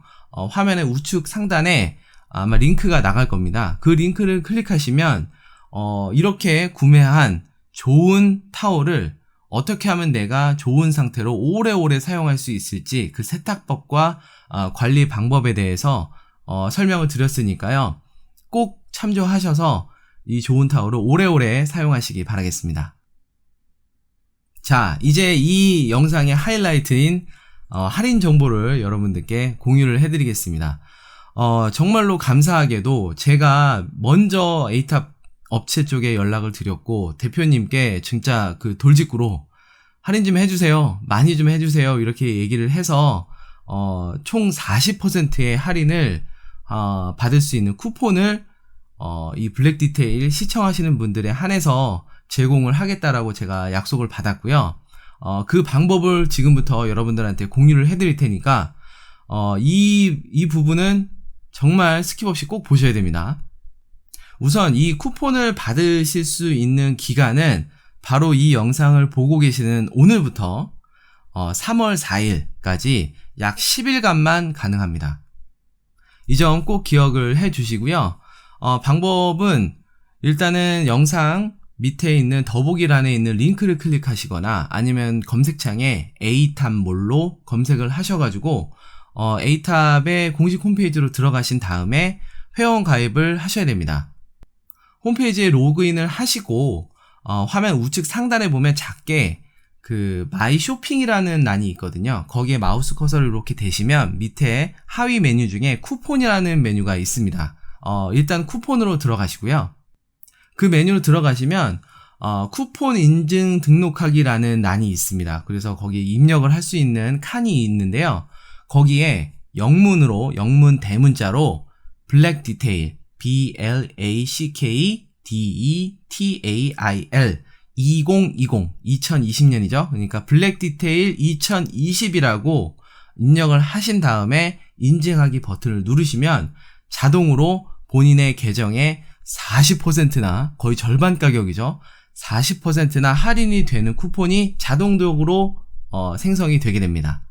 화면의 우측 상단에 아마 링크가 나갈 겁니다. 그 링크를 클릭하시면 이렇게 구매한 좋은 타월을 어떻게 하면 내가 좋은 상태로 오래오래 사용할 수 있을지 그 세탁법과 관리 방법에 대해서 설명을 드렸으니까요. 꼭 참조하셔서 이 좋은 타월을 오래오래 사용하시기 바라겠습니다. 자, 이제 이 영상의 하이라이트인 할인 정보를 여러분들께 공유를 해드리겠습니다. 정말로 감사하게도 제가 먼저 A탑 업체 쪽에 연락을 드렸고 대표님께 진짜 그 돌직구로 할인 좀 해주세요, 많이 좀 해주세요, 이렇게 얘기를 해서 총 40%의 할인을 받을 수 있는 쿠폰을 이 블랙 디테일 시청하시는 분들에 한해서 제공을 하겠다라고 제가 약속을 받았고요. 그 방법을 지금부터 여러분들한테 공유를 해드릴 테니까 이 부분은 정말 스킵없이 꼭 보셔야 됩니다. 우선 이 쿠폰을 받으실 수 있는 기간은 바로 이 영상을 보고 계시는 오늘부터 3월 4일까지 약 10일간만 가능합니다. 이 점 꼭 기억을 해 주시고요. 방법은 일단은 영상 밑에 있는 더보기란에 있는 링크를 클릭하시거나 아니면 검색창에 A탑몰로 검색을 하셔가지고 A탑의 공식 홈페이지로 들어가신 다음에 회원 가입을 하셔야 됩니다. 홈페이지에 로그인을 하시고 화면 우측 상단에 보면 작게 그 마이 쇼핑이라는 란이 있거든요. 거기에 마우스 커서를 이렇게 대시면 밑에 하위 메뉴 중에 쿠폰이라는 메뉴가 있습니다. 일단 쿠폰으로 들어가시고요. 그 메뉴로 들어가시면 쿠폰 인증 등록하기라는 란이 있습니다. 그래서 거기에 입력을 할 수 있는 칸이 있는데요. 거기에 영문 대문자로 블랙 디테일 BLACKDETAIL 2020년이죠. 그러니까 블랙 디테일 2020이라고 입력을 하신 다음에 인증하기 버튼을 누르시면 자동으로 본인의 계정에 40%나 거의 절반 가격이죠. 40%나 할인이 되는 쿠폰이 자동적으로 생성이 되게 됩니다.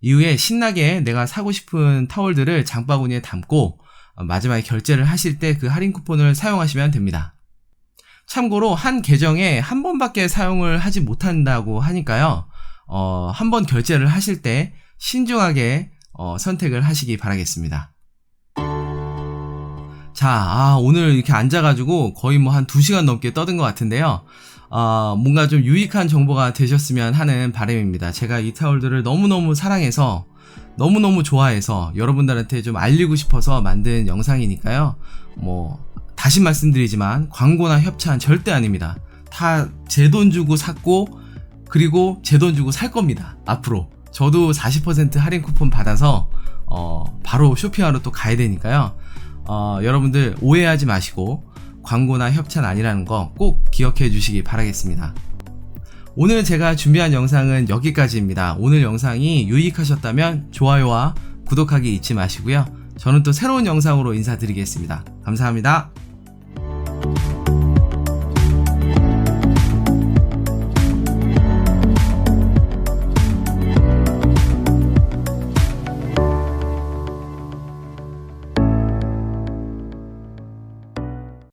이후에 신나게 내가 사고 싶은 타월들을 장바구니에 담고 마지막에 결제를 하실 때 그 할인 쿠폰을 사용하시면 됩니다. 참고로 한 계정에 한 번밖에 사용을 하지 못한다고 하니까요. 한 번 결제를 하실 때 신중하게 선택을 하시기 바라겠습니다. 자, 오늘 이렇게 앉아가지고 거의 뭐 한 2시간 넘게 떠든 것 같은데요. 뭔가 좀 유익한 정보가 되셨으면 하는 바람입니다. 제가 이 타월들을 너무너무 사랑해서 너무너무 좋아해서 여러분들한테 좀 알리고 싶어서 만든 영상이니까요. 다시 말씀드리지만 광고나 협찬 절대 아닙니다. 다 제 돈 주고 샀고 그리고 제 돈 주고 살 겁니다. 앞으로 저도 40% 할인 쿠폰 받아서 바로 쇼핑하러 또 가야 되니까요. 여러분들 오해하지 마시고 광고나 협찬 아니라는 거 꼭 기억해 주시기 바라겠습니다. 오늘 제가 준비한 영상은 여기까지입니다. 오늘 영상이 유익하셨다면 좋아요와 구독하기 잊지 마시고요. 저는 또 새로운 영상으로 인사드리겠습니다. 감사합니다.